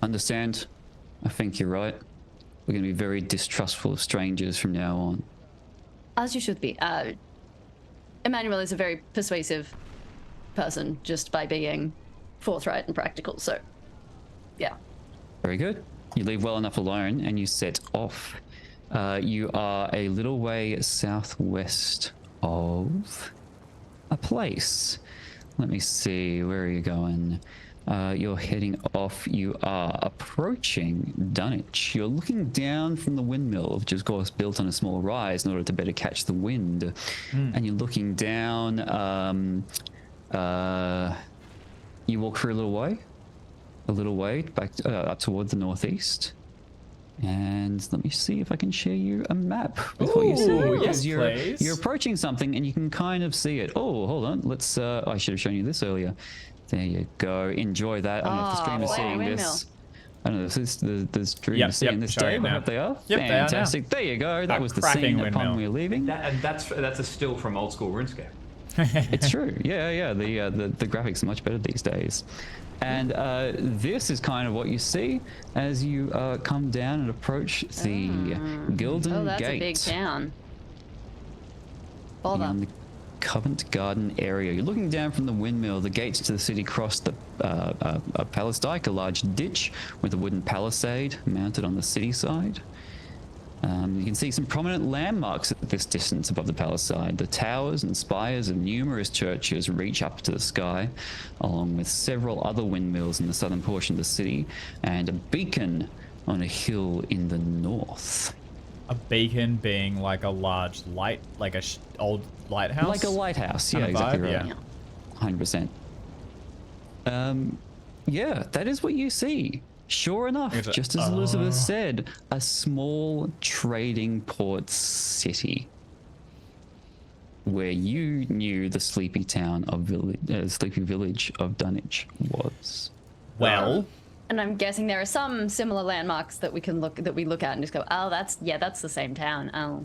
Understand. I think you're right. We're going to be very distrustful of strangers from now on. As you should be. Emmanuel is a very persuasive person just by being forthright and practical. So, yeah. Very good. You leave well enough alone and you set off. You are a little way southwest of a place. Let me see, where are you going? You're heading off. You are approaching Dunwich. You're looking down from the windmill, which is of course built on a small rise in order to better catch the wind. And you're looking down. You walk for a little way back up toward the northeast. And let me see if I can share you a map with what you see. Yes, You're approaching something and you can kind of see it. Oh, hold on. Let's. I should have shown you this earlier. There you go. Enjoy that. I don't know if the stream is seeing this. I don't know if the stream is seeing this, showing Dave. it I now. hope they are. Yep, they are now. Fantastic. There you go. That was the cracking scene upon windmill. we were leaving. That's a still from old school RuneScape. It's true. Yeah. The graphics are much better these days. And this is kind of what you see as you come down and approach the Gilden Oh, that's Gate. a big town. In the Covent Garden area. You're looking down from the windmill. The gates to the city cross the palace dyke, a large ditch with a wooden palisade mounted on the city side. You can see some prominent landmarks at this distance above the palisade. The towers and spires of numerous churches reach up to the sky, along with several other windmills in the southern portion of the city, and a beacon on a hill in the north. A beacon being like a large light, like a old lighthouse? Like a lighthouse, yeah, Kind of exactly vibe, right. yeah. 100%. Yeah, that is what you see. Sure enough, Is it- just as Elizabeth said, a small trading port city where you knew the sleepy village of Dunwich was. Well, And I'm guessing there are some similar landmarks that we look at and just go, oh, that's the same town. Oh.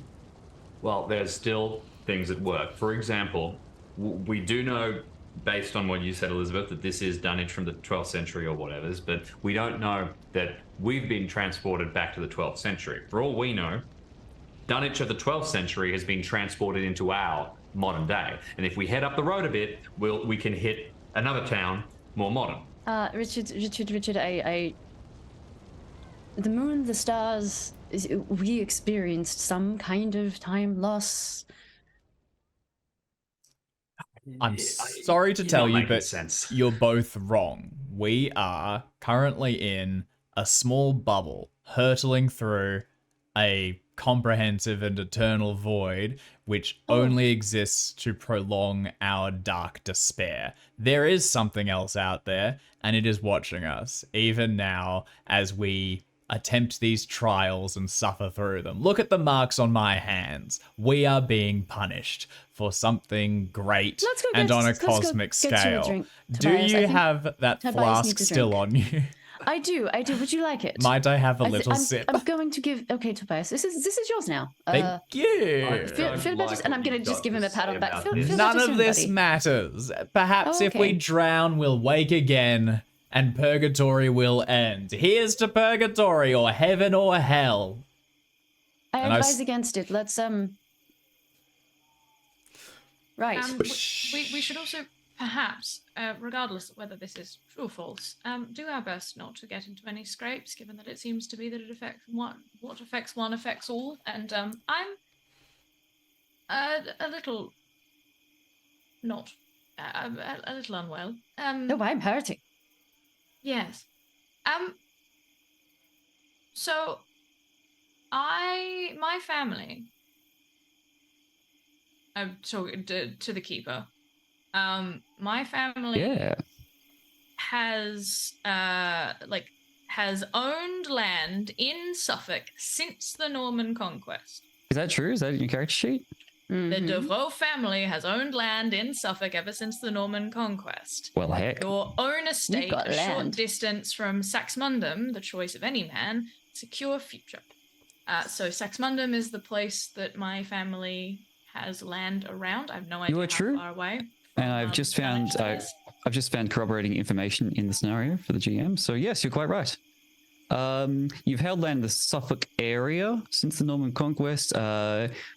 Well, there's still things at work. For example, we do know, based on what you said, Elizabeth, that this is Dunwich from the 12th century or whatever, but we don't know that we've been transported back to the 12th century. For all we know, Dunwich of the 12th century has been transported into our modern day. And if we head up the road a bit, we can hit another town more modern. Richard, the moon, the stars, we experienced some kind of time loss. I'm sorry to tell you, but you're both wrong. We are currently in a small bubble, hurtling through a comprehensive and eternal void, which only exists to prolong our dark despair. There is something else out there, and it is watching us, even now, as we attempt these trials and suffer through them. Look at the marks on my hands. We are being punished for something great and on a cosmic scale. Do you have that flask still on you? I do. Would you like it? Might I have a little sip? I'm going to give. Okay, Tobias, this is yours now. Thank you. Feel better, and I'm going to just give him a pat on the back. Feel None better of soon, this buddy. matters. Perhaps Oh, if we okay. drown, we'll wake again, and purgatory will end. Here's to purgatory, or heaven, or hell. I And I advise s- against it. Let's Right. We should also perhaps, regardless of whether this is true or false, do our best not to get into any scrapes, given that it seems to be that it affects one. What affects one affects all, and I'm a little not a little unwell. No, I'm hurting. Yes. So, my family. I'm talking to the keeper. My family Yeah. has owned land in Suffolk since the Norman conquest. Is that true? Is that in your character sheet? The Devereux family has owned land in Suffolk ever since the Norman conquest. Well, heck. Your own estate, got a short land. distance from Saxmundham, the choice of any man, secure future. So Saxmundham is the place that my family has land around. I have no idea are how true. far away. And I've just found Dunwich that is. I've just found corroborating information in the scenario for the GM. So yes, you're quite right. You've held land in the Suffolk area since the Norman Conquest.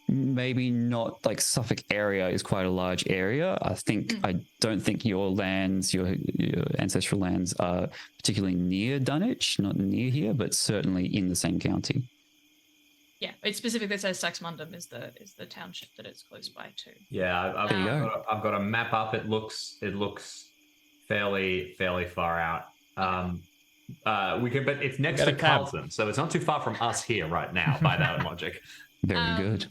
Maybe not like Suffolk area is quite a large area. I don't think your lands, your ancestral lands, are particularly near Dunwich, not near here, but certainly in the same county. Yeah, it specifically says Saxmundham is the township that it's close by to. Yeah, I've got a map up. It looks fairly far out. But it's next to Carlton, so it's not too far from us here right now by that logic. Very good.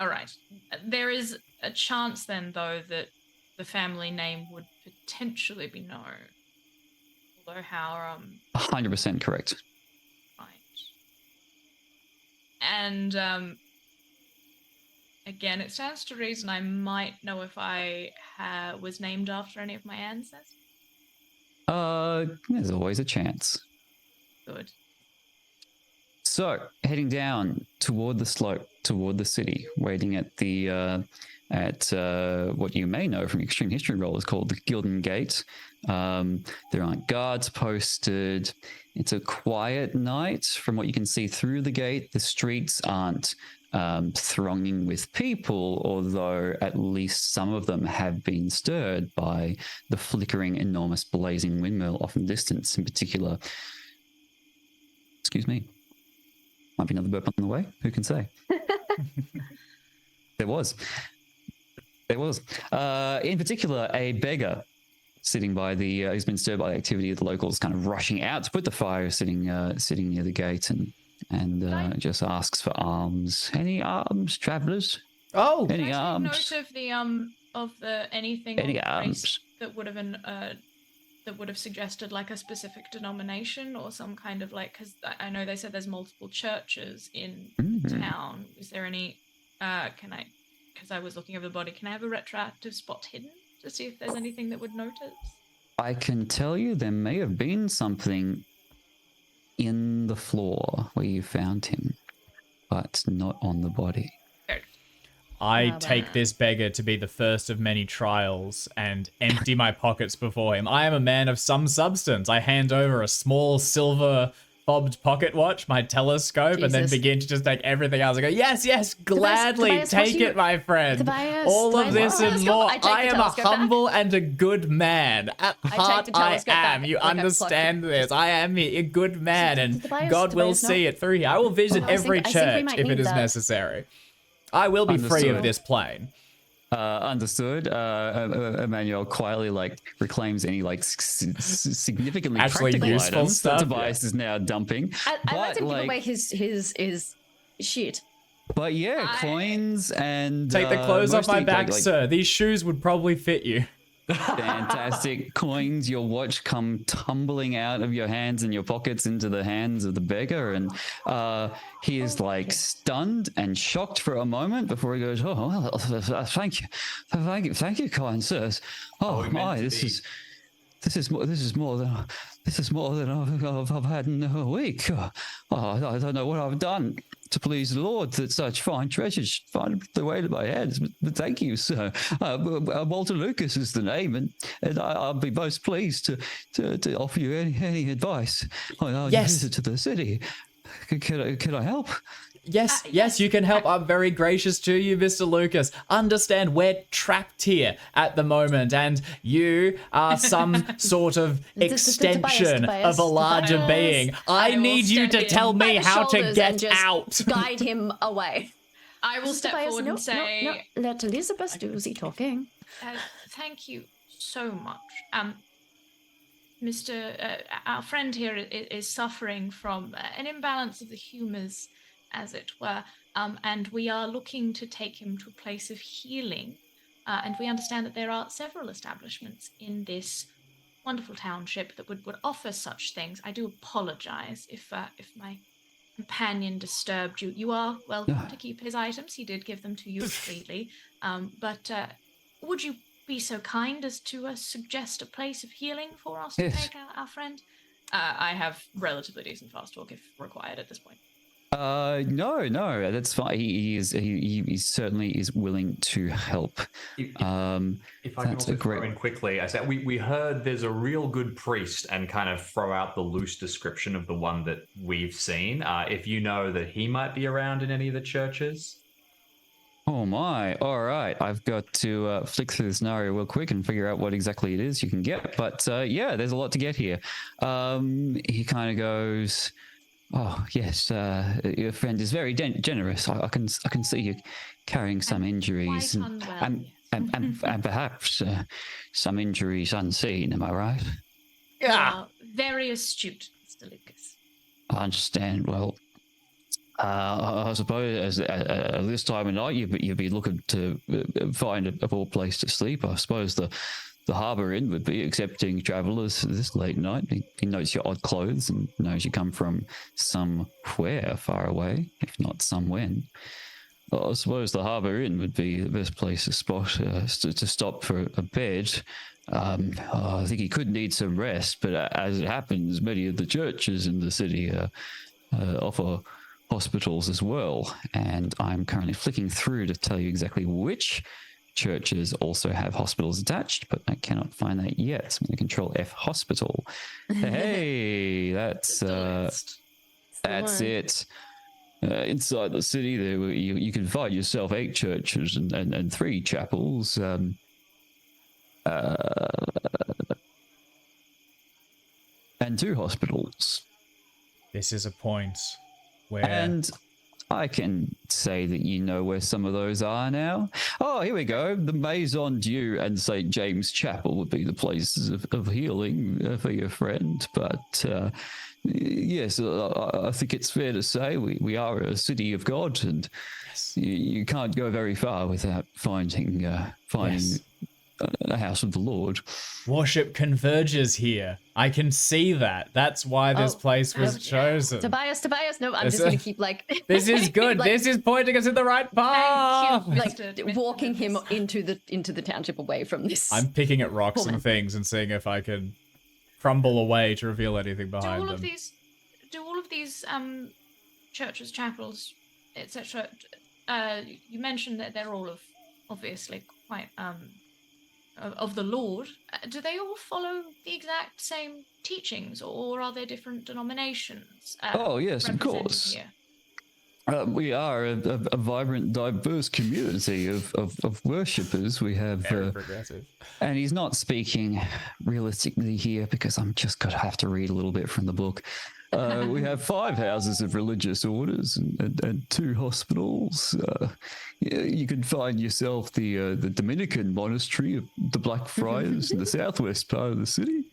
All right. There is a chance then, though, that the family name would potentially be known. Although how 100% correct. right. And again, it stands to reason I might know if I was named after any of my ancestors. There's always a chance. Good. So, heading down toward the slope, toward the city, waiting at the what you may know from Extreme History Roll is called the Gilden Gate. There aren't guards posted. It's a quiet night. From what you can see through the gate, the streets aren't thronging with people, although at least some of them have been stirred by the flickering, enormous, blazing windmill off in the distance. In particular, excuse me, might be another burp on the way. Who can say? There was. In particular, a beggar sitting by the who's been stirred by the activity of the locals, kind of rushing out to put the fire, sitting near the gate, and just asks for alms. Any alms, travellers? Oh, any alms? Note of the anything Any alms? that would have suggested like a specific denomination or some kind of like, because I know they said there's multiple churches in town. Is there any? Because I was looking over the body, can I have a retroactive spot hidden to see if there's anything that would notice? I can tell you there may have been something in the floor where you found him, but not on the body. I take this beggar to be the first of many trials and empty my pockets before him. I am a man of some substance. I hand over a small silver fobbed pocket watch, my telescope, and then begin to just take everything else. I go, yes, gladly, Tobias, take it, my friend. Tobias, all of this and more. I am a telescope humble and a good man. At heart, I am. You like understand this. I am a good man, and Tobias, God will Tobias, no. see it through here. I will visit every I think we church might if it need is that. necessary. I will be free of Understood. this plane. Understood. Emmanuel quietly reclaims any significantly Actually practical useful items stuff, that Tobias is now dumping. I let him give away his shit. But yeah, coins and Take the clothes off my mostly, back, sir. These shoes would probably fit you. Fantastic coins. Your watch come tumbling out of your hands and your pockets into the hands of the beggar, and he is stunned and shocked for a moment before he goes, "Oh well, thank you, kind sirs. Oh my, this is more than I've had in a week. I don't know what I've done to please the Lord that such fine treasures find their way to my hands. But thank you, sir. Walter Lucas is the name, and I'll be most pleased to offer you any advice on our visit to the city. Can I help? Yes, you can help. I'm very gracious to you, Mr. Lucas. Understand we're trapped here at the moment, and you are some sort of extension of a larger being. I need you to tell me how to get out. Guide him away. I will step forward and say, no. Let Elizabeth do the talking. Thank you so much. Our friend here is suffering from an imbalance of the humours, as it were, and we are looking to take him to a place of healing, and we understand that there are several establishments in this wonderful township that would offer such things. I do apologize if my companion disturbed you. You are welcome to keep his items. He did give them to you freely, but would you be so kind as to suggest a place of healing for us to take our friend? I have relatively decent fast talk if required at this point. No, that's fine. He certainly is willing to help. If I can That's also a great throw in quickly, I said we heard there's a real good priest, and kind of throw out the loose description of the one that we've seen. If you know that he might be around in any of the churches. Oh my! All right, I've got to flick through the scenario real quick and figure out what exactly it is you can get. But yeah, there's a lot to get here. He kind of goes, "Oh yes, your friend is very generous. I can see you carrying some injuries quite unwell, and perhaps some injuries unseen. Am I right?" You are very astute, Mr. Lucas. I understand. Well, I suppose this time of night you'd be looking to find a poor place to sleep. I suppose the harbour inn would be accepting travellers this late night. He notes your odd clothes and knows you come from somewhere far away, if not somewhere. I suppose the harbour inn would be the best place to to stop for a bed. I think he could need some rest, but as it happens, many of the churches in the city offer hospitals as well, and I'm currently flicking through to tell you exactly which churches also have hospitals attached, but I cannot find that yet. So I'm going to Control F hospital. Hey, that's it. Inside the city, there you can find yourself 8 churches and 3 chapels. And 2 hospitals. This is a point where... And I can say that you know where some of those are now. Oh, here we go. The Maison Dieu and St. James Chapel would be the places of healing for your friend. But yes, I think it's fair to say we are a city of God, and you can't go very far without finding a house of the Lord. Worship converges here. I can see that. That's why this place was chosen. Tobias. No, I'm just gonna keep like. This is good. This is pointing us in the right path. Thank you, like walking him into the township away from this. I'm picking at rocks and things and seeing if I can crumble away to reveal anything behind them. Do all of these churches, chapels, etc. You mentioned that they're all obviously quite of the Lord. Do they all follow the exact same teachings, or are there different denominations? Oh yes, of course. Here? We are a vibrant, diverse community of worshippers. We have Very progressive. And he's not speaking realistically here because I'm just going to have to read a little bit from the book. We have 5 houses of religious orders and 2 hospitals. You can find yourself the Dominican monastery of the Black Friars in the southwest part of the city.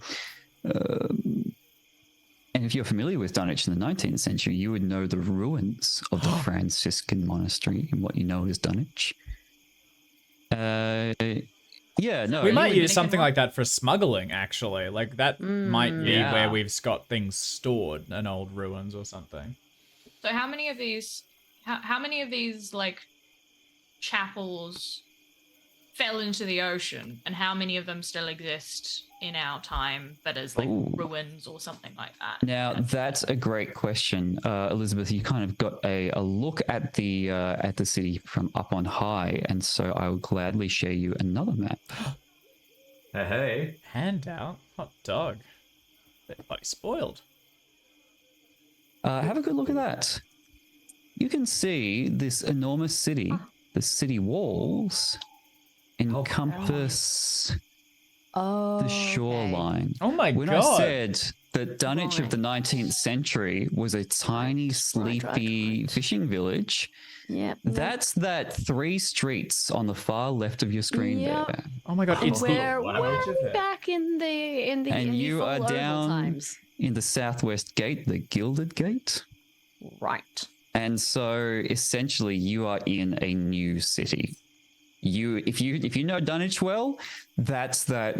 And if you're familiar with Dunwich in the 19th century, you would know the ruins of the Franciscan monastery in what you know as Dunwich. Yeah, no. We might use something like that for smuggling, actually. Like, that might be where we've got things stored, in old ruins or something. So how many of these like chapels fell into the ocean, and how many of them still exist in our time, but as like ruins or something like that? Now that's a great question, Elizabeth. You kind of got a look at the city from up on high, and so I will gladly share you another map. Hey. Handout? Hot dog. They're bloody spoiled. Have a good look at that. You can see this enormous city. The city walls encompass the shoreline. Oh my when god. I said that Dunwich of the 19th century was a tiny, sleepy fishing village, that's that 3 streets on the far left of your screen there. Oh my god, it's we're back in the and you are full down times. in the southwest gate, the Gilded Gate. Right. And so essentially you are in a new city. If you know Dunwich well, that's that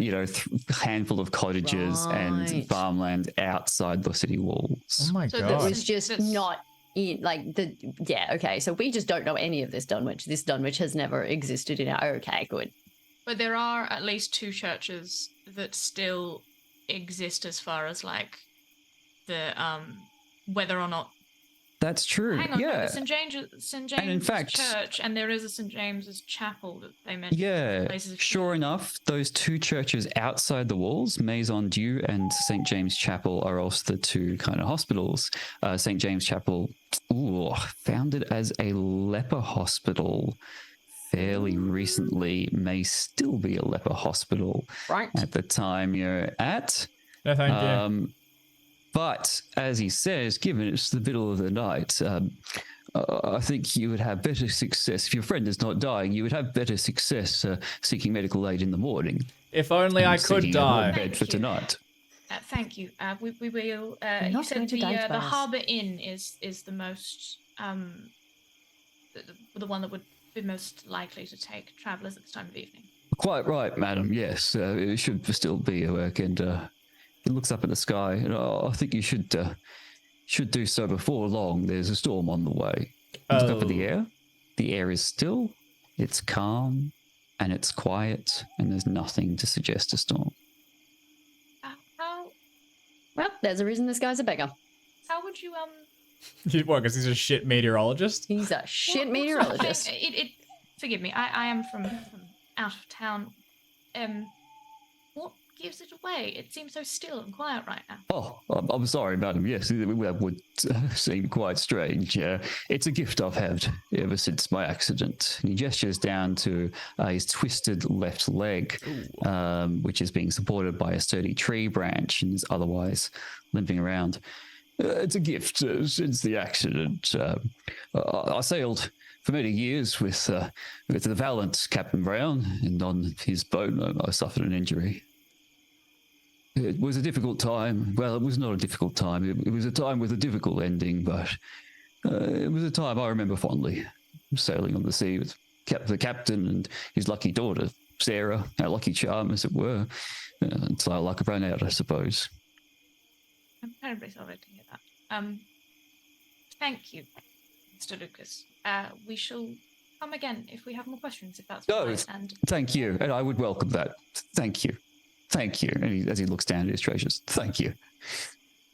handful of cottages and farmland outside the city walls. Oh my So god. It was just not in okay, so we just don't know any of this Dunwich. This Dunwich has never existed in our okay, good. But there are at least 2 churches that still exist as far as like the whether or not That's true. Hang on, no, yeah. the St. James's in fact- Church, and there is a St. James's Chapel that they mentioned. Yeah, Places of sure enough, those two churches outside the walls, Maison Dieu and St. James Chapel, are also the two kind of hospitals. St. James Chapel, founded as a leper hospital fairly recently, may still be a leper hospital Right. at the time you're at. No, thank you. But as he says, given it's the middle of the night, I think you would have better success if your friend is not dying. You would have better success seeking medical aid in the morning. If only I could Seeking a warm die. bed for Thank you. tonight. Thank you. We will. You're You not said going to die, the Tobias. Harbour Inn is the most the one that would be most likely to take travellers at this time of evening. Quite right, madam. Yes, it should still be at work. And he looks up at the sky. And I think you should do so before long. There's a storm on the way. Look up at the air. The air is still. It's calm, and it's quiet, and there's nothing to suggest a storm. How Well, there's a reason this guy's a beggar. would you What, because he's a shit meteorologist? He's a shit what sort of meteorologist. thing- It forgive me. I am from out of town. What gives it away? It seems so still and quiet right now. Oh, I'm sorry, madam. Yes, that would seem quite strange. It's a gift I've had ever since my accident. And he gestures down to his twisted left leg, which is being supported by a sturdy tree branch and is otherwise limping around. It's a gift since the accident. I sailed for many years with the valiant Captain Brown, and on his boat I suffered an injury. It was a difficult time. Well, it was not a difficult time. It was a time with a difficult ending, but it was a time I remember fondly. Sailing on the sea with the captain and his lucky daughter, Sarah, our lucky charm, as it were, until our luck ran out, I suppose. I'm terribly sorry to hear that. Thank you, Mr. Lucas. We shall come again if we have more questions, if that's all Oh, right. And thank you, and I would welcome that. Thank you. Thank you. And as he looks down at his treasures, thank you.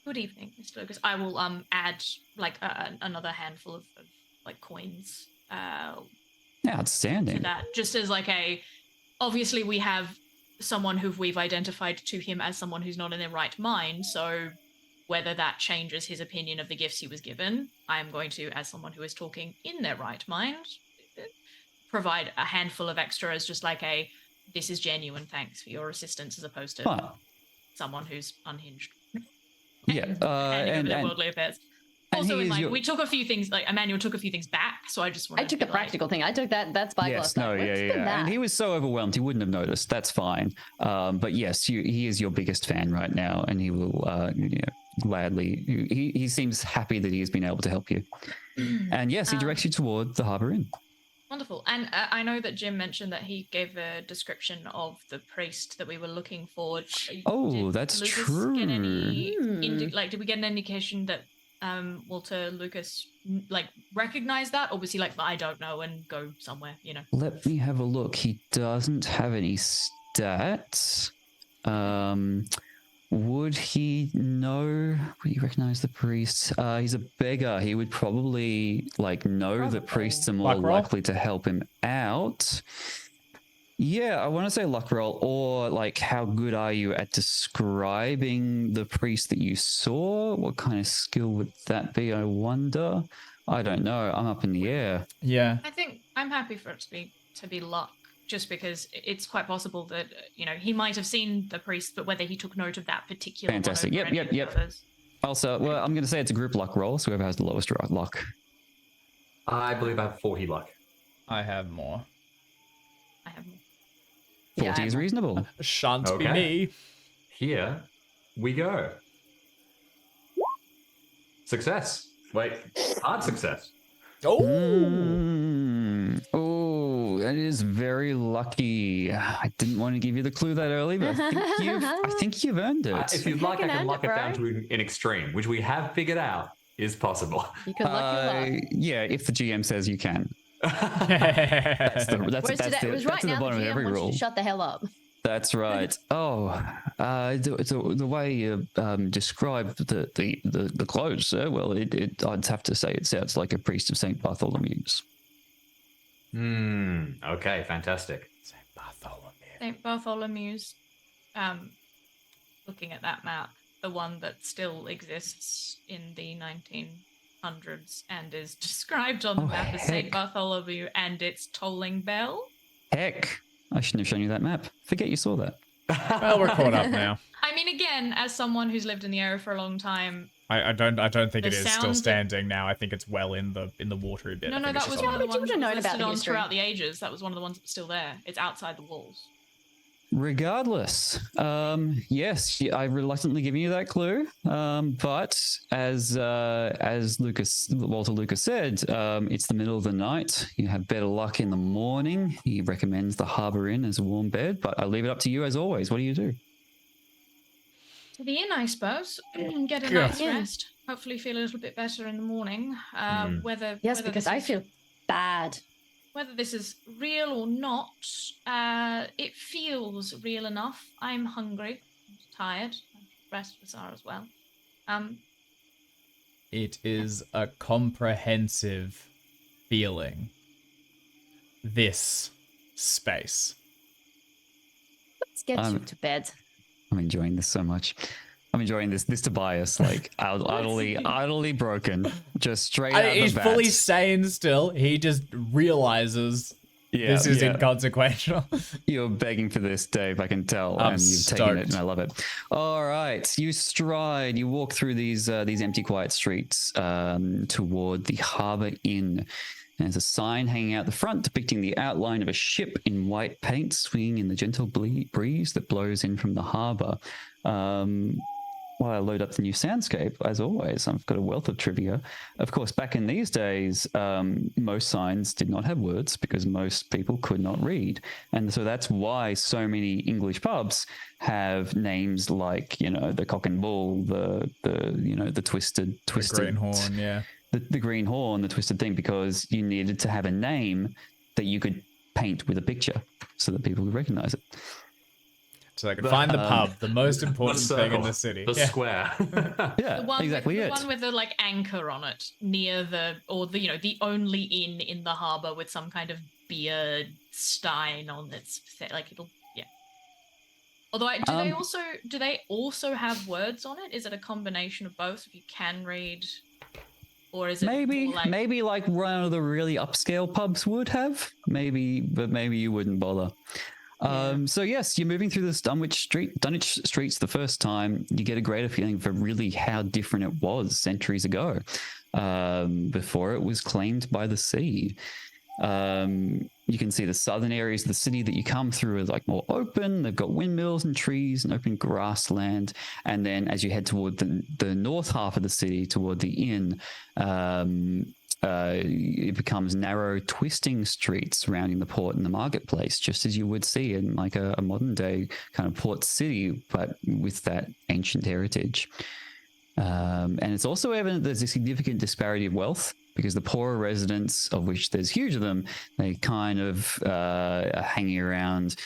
good evening, Mr. Lucas. I will add like another handful of like coins to Outstanding. that, just as like obviously we have someone who we've identified to him as someone who's not in their right mind, so whether that changes his opinion of the gifts he was given, I am going to, as someone who is talking in their right mind, provide a handful of extra as just like this is genuine, thanks for your assistance, as opposed to Fine. someone who's unhinged. Yeah. handing over their And worldly affairs. and Also, he in is mind, your- we took a few things, like Emmanuel took a few things back, so I just wanted I took to the be like, practical thing. I took that spyglass. yes, no, back. yeah, Let's put yeah. that. And he was so overwhelmed, he wouldn't have noticed. That's fine. But yes, he is your biggest fan right now, and he will gladly. He seems happy that he has been able to help you. And yes, he directs you toward the Harbour Inn. Wonderful. And I know that Jim mentioned that he gave a description of the priest that we were looking for. Oh, Did that's Lucas true. Get any did we get an indication that Walter Lucas recognize that, or was he like, I don't know, and go somewhere, Let me have a look. He doesn't have any stats. Would he know? Would he recognize the priest? He's a beggar. He would probably know that priests are more Luck roll? likely to help him out. Yeah, I want to say luck roll, or how good are you at describing the priest that you saw? What kind of skill would that be? I wonder. I don't know. I'm up in the air. Yeah. I think I'm happy for it to be luck, just because it's quite possible that he might have seen the priest, but whether he took note of that particular Fantastic. one over any of the Yep. others. Also, well, I'm going to say it's a group luck roll, so whoever has the lowest luck. I believe I have 40 luck. I have more. I have more. 40 is reasonable. Shan't be Okay. me. Here we go. Success. Wait, hard success. Oh, Oh, that is very lucky. I didn't want to give you the clue that early, but I think you've earned it. If you'd like, I Fucking can earned luck it, it down bro. to an extreme, which we have figured out is possible. You could luck your luck. Yeah, if the GM says you can. yeah. That's Whereas today, it was right that's at now the bottom the of GM every wants you rule. to shut the hell up. That's right. Oh, the way you described the clothes, sir. Well, I'd have to say it sounds like a priest of Saint Bartholomew's. Okay, fantastic. Saint Bartholomew. St. Bartholomew's, looking at that map, the one that still exists in the 1900s and is described on the map as St. heck. Bartholomew and its tolling bell. Heck, I shouldn't have shown you that map. Forget you saw that. Well, we're caught up now. I mean, again, as someone who's lived in the area for a long time, I don't think The it is still sounds of- standing now. I think it's well in the watery bit. no, I think that it's was just one on of the but you ones would've that known was about listed the on history. throughout the ages. That was one of the ones that's still there. It's outside the walls. Regardless, yes, I've reluctantly given you that clue. But as Walter Lucas said, it's the middle of the night. You have better luck in the morning. He recommends the Harbour Inn as a warm bed, but I leave it up to you as always. What do you do? To the inn, I suppose. Get a Yeah. night's rest. Hopefully feel a little bit better in the morning. Whether Yes, whether because this I is- feel bad. Whether this is real or not, it feels real enough. I'm hungry, I'm tired, the rest of us are as well. It is a comprehensive feeling. This space. Let's get you to bed. I'm enjoying this so much. I'm enjoying this Tobias, like utterly broken, just straight out of He's the bat. fully sane still. He just realizes this is inconsequential. You're begging for this, Dave. I can tell, I'm and you've taken it, stoked. and I love it. All right, you stride. You walk through these empty, quiet streets toward the Harbour Inn. And there's a sign hanging out the front depicting the outline of a ship in white paint swinging in the gentle breeze that blows in from the harbour. While I load up the new soundscape, as always, I've got a wealth of trivia. Of course, back in these days, most signs did not have words because most people could not read. And so that's why so many English pubs have names like, the Cock and Bull, the twisted Greenhorn, yeah. the Green Horn, the Twisted Thing, because you needed to have a name that you could paint with a picture so that people could recognize it. So they could find the pub, the most important thing in circle, the city. The Yeah. square. Yeah, exactly the it. one with the anchor on it near the only inn in the harbour with some kind of beer stein on its it'll. Although, do they also have words on it? Is it a combination of both? If you can read, or is it maybe like one of the really upscale pubs would have, but maybe you wouldn't bother. So yes, you're moving through this Dunwich streets the first time. You get a greater feeling for really how different it was centuries ago, before it was claimed by the sea. You can see the southern areas of the city that you come through are more open. They've got windmills and trees and open grassland. And then as you head toward the north half of the city, toward the inn, it becomes narrow, twisting streets surrounding the port and the marketplace, just as you would see in a modern day kind of port city, but with that ancient heritage. And it's also evident there's a significant disparity of wealth, because the poorer residents, of which there's huge of them, they kind of are hanging around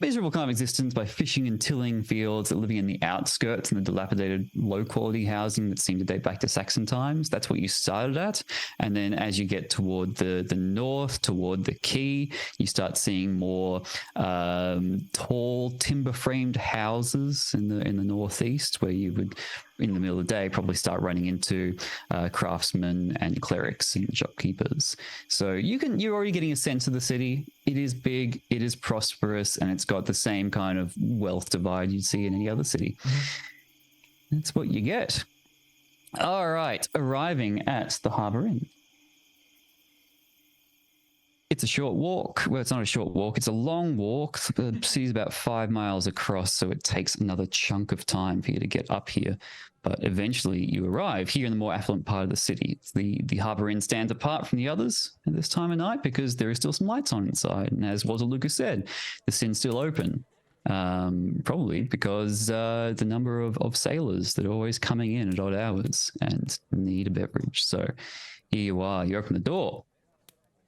miserable kind of existence by fishing and tilling fields, living in the outskirts and the dilapidated low-quality housing that seemed to date back to Saxon times. That's what you started at. And then as you get toward the north, toward the quay, you start seeing more tall timber-framed houses in the northeast, where you would, in the middle of the day, probably start running into craftsmen and clerics and shopkeepers. So you're already getting a sense of the city. It is big, it is prosperous, and it's got the same kind of wealth divide you'd see in any other city. That's what you get. All right, arriving at the Harbour Inn. It's a short walk. Well, it's not a short walk. It's a long walk. The city's about 5 miles across, so it takes another chunk of time for you to get up here. But eventually you arrive here in the more affluent part of the city. The Harbour Inn stands apart from the others at this time of night because there is still some lights on inside. And as Walter Lucas said, the inn's still open. Probably because the number of sailors that are always coming in at odd hours and need a beverage. So here you are. You open the door.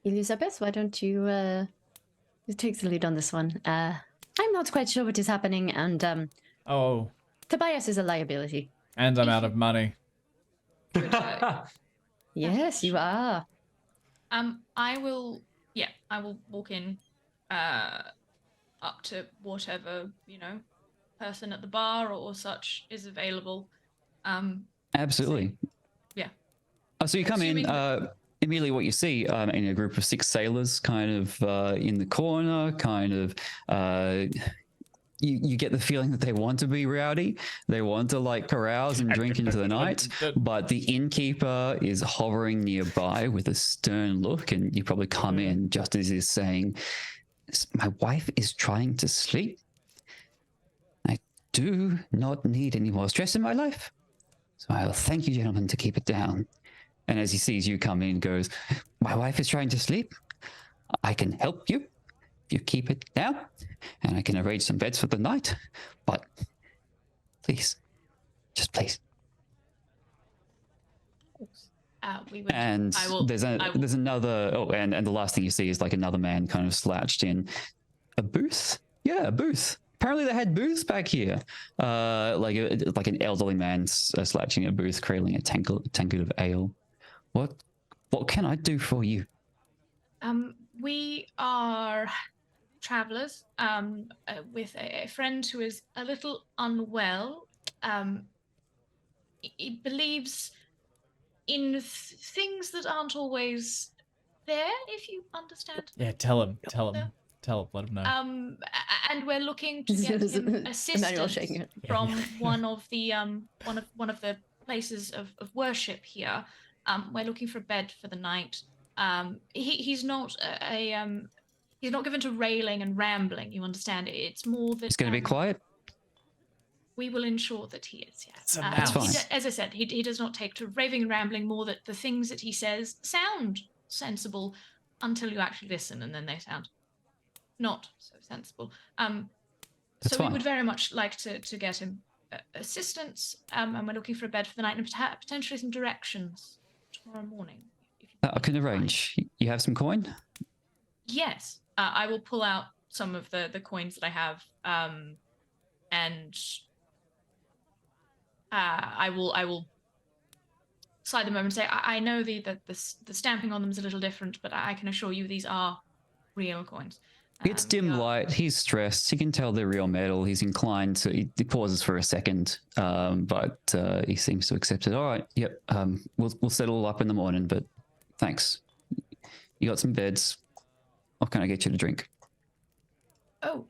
Elizabeth, why don't you take the lead on this one? I'm not quite sure what is happening, and Oh, Tobias is a liability. and I'm out of money. Yes, you are. I will walk in, up to whatever, person at the bar or such is available. Absolutely. Yeah. So you come in, Assuming immediately what you see in a group of 6 sailors kind of in the corner, kind of you get the feeling that they want to be rowdy. They want to like carouse and drink into the night, but the innkeeper is hovering nearby with a stern look, and you probably come in just as he's saying, my wife is trying to sleep. I do not need any more stress in my life. So I'll thank you, gentlemen, to keep it down. And as he sees you come in, goes, my wife is trying to sleep. I can help you if you keep it down, and I can arrange some beds for the night. But please, just please. And there's another. Oh, and the last thing you see is like another man kind of slouched in a booth. Yeah, a booth. Apparently they had booths back here. Like an elderly man slouching in a booth, cradling a tankard of ale. What can I do for you? We are travelers with a friend who is a little unwell. He believes in things that aren't always there, if you understand. Yeah, tell him. Let him know. And we're looking to get him assistance from one of the places of worship here. We're looking for a bed for the night. He's not he's not given to railing and rambling. You understand? It's more that It's going to be quiet. We will ensure that he is. Yes, That's fine. As I said, he does not take to raving and rambling. More that the things that he says sound sensible until you actually listen, and then they sound not so sensible. So fine. we would very much like to get him assistance, and we're looking for a bed for the night and potentially some directions tomorrow morning. I can arrange. You have some coin? Yes, I will pull out some of the coins that I have, and I will slide them over and say, I know the stamping on them is a little different, but I can assure you these are real coins. It's dim light. He's stressed. He can tell they're real metal. He's inclined to. He pauses for a second, but he seems to accept it. All right. Yep. We'll settle up in the morning. But thanks. You got some beds. What can I get you to drink? Oh,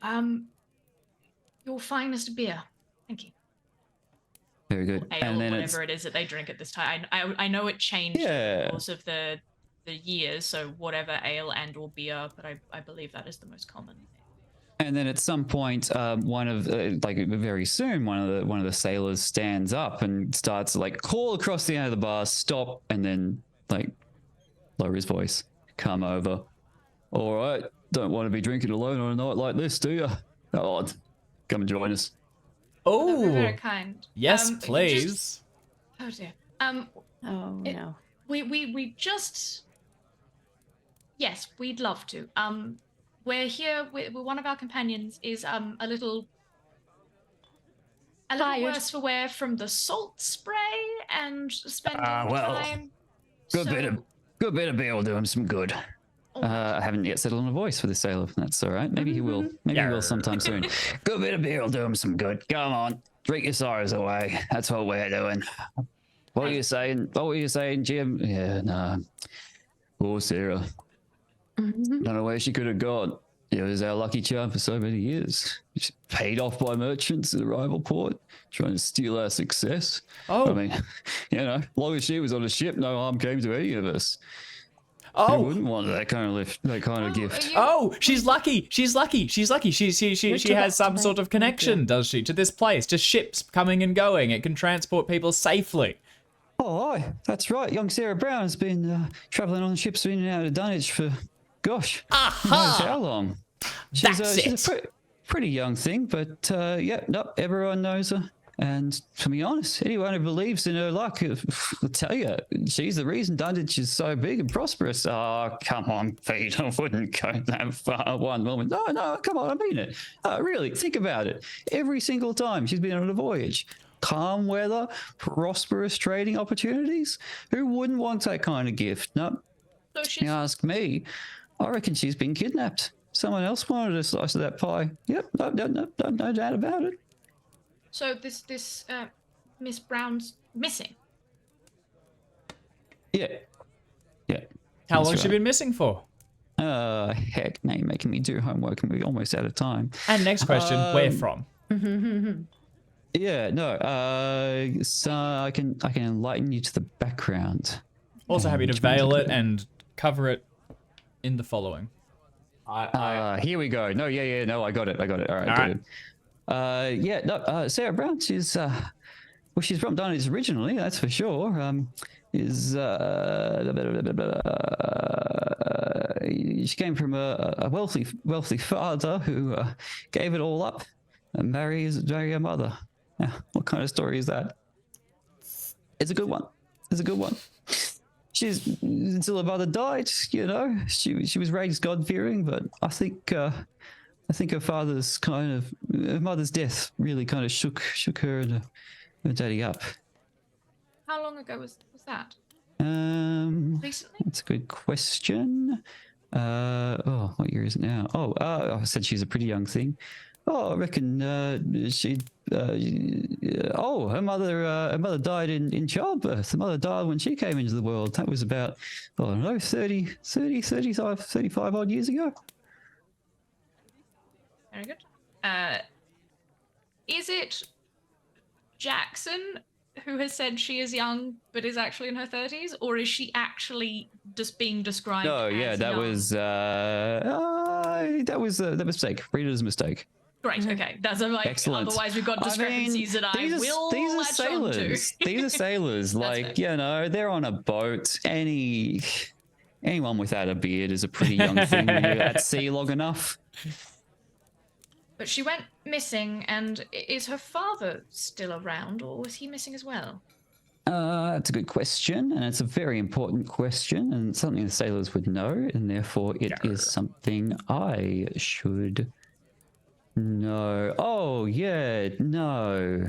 your finest beer. Thank you. Very good. Ale, and then whatever it is that they drink at this time. I know it changed in the course of the years, so whatever ale and or beer, but I believe that is the most common. And then at some point, very soon, one of the sailors stands up and starts to like call across the end of the bar, stop, and then like lower his voice, come over. All right, don't want to be drinking alone on a night like this, do you? Oh, come and join us. Oh, very kind. Yes, please. Oh dear. No. We just. Yes, we'd love to. We're here. One of our companions is a little worse for wear from the salt spray and spending time. Good bit of beer will do him some good. I haven't yet settled on a voice for the sailor. That's all right. Maybe he will. Maybe he will sometime soon. Good bit of beer will do him some good. Come on, drink your sorrows away. That's what we're doing. What were you saying? What were you saying, Jim? Yeah, nah. Poor Sarah. Don't know where she could have gone. It was our lucky charm for so many years. She's paid off by merchants in the rival port, trying to steal our success. Oh. I mean, as long as she was on a ship, no harm came to any of us. Oh, Who wouldn't want that kind of gift? Oh, she's lucky. She has some sort of connection, does she, to this place? To ships coming and going. It can transport people safely. Oh, aye, that's right. Young Sarah Brown has been travelling on ships in and out of Dunwich for, gosh, who knows how long. She's a pretty young thing, but everyone knows her. And to be honest, anyone who believes in her luck will tell you she's the reason Dunwich is so big and prosperous. Oh, come on, Pete. I wouldn't go that far one moment. No, come on, I mean it. Really, think about it. Every single time she's been on a voyage, calm weather, prosperous trading opportunities. Who wouldn't want that kind of gift? No. So she's You ask me, I reckon she's been kidnapped. Someone else wanted a slice of that pie. Yep, no doubt about it. so this Miss Brown's missing. Yeah. How That's long has she right. been missing for? Heck, now you're making me do homework and we're almost out of time. And next question, where from? Yeah, no, so I can enlighten you to the background. Also happy to Which one's veil it good? and cover it in the following. Here we go. No, no, I got it. All right, good. Sarah Brown, she's from Dunwich originally, that's for sure. She came from a wealthy father who gave it all up and marry her mother. Yeah, what kind of story is that? It's a good one. She's until her mother died. You know, she was raised God-fearing, but I think her mother's death really kind of shook her and her daddy up. How long ago was that? Recently? That's a good question. What year is it now? I said she's a pretty young thing. I reckon her mother died in childbirth. Her mother died when she came into the world. That was about, 35 odd years ago. Very good. Is it Jackson who has said she is young but is actually in her 30s, or is she actually just being described as young? That was the mistake. Reader's mistake. Great, okay. That's like, Excellent. otherwise we've got discrepancies that I will these are latch on to. sailors. These are sailors. Like, fair. they're on a boat. Anyone without a beard is a pretty young thing when you're at sea long enough. But she went missing, and is her father still around, or was he missing as well? That's a good question, and it's a very important question, and something the sailors would know, and therefore it is something I should know. Oh, yeah, no.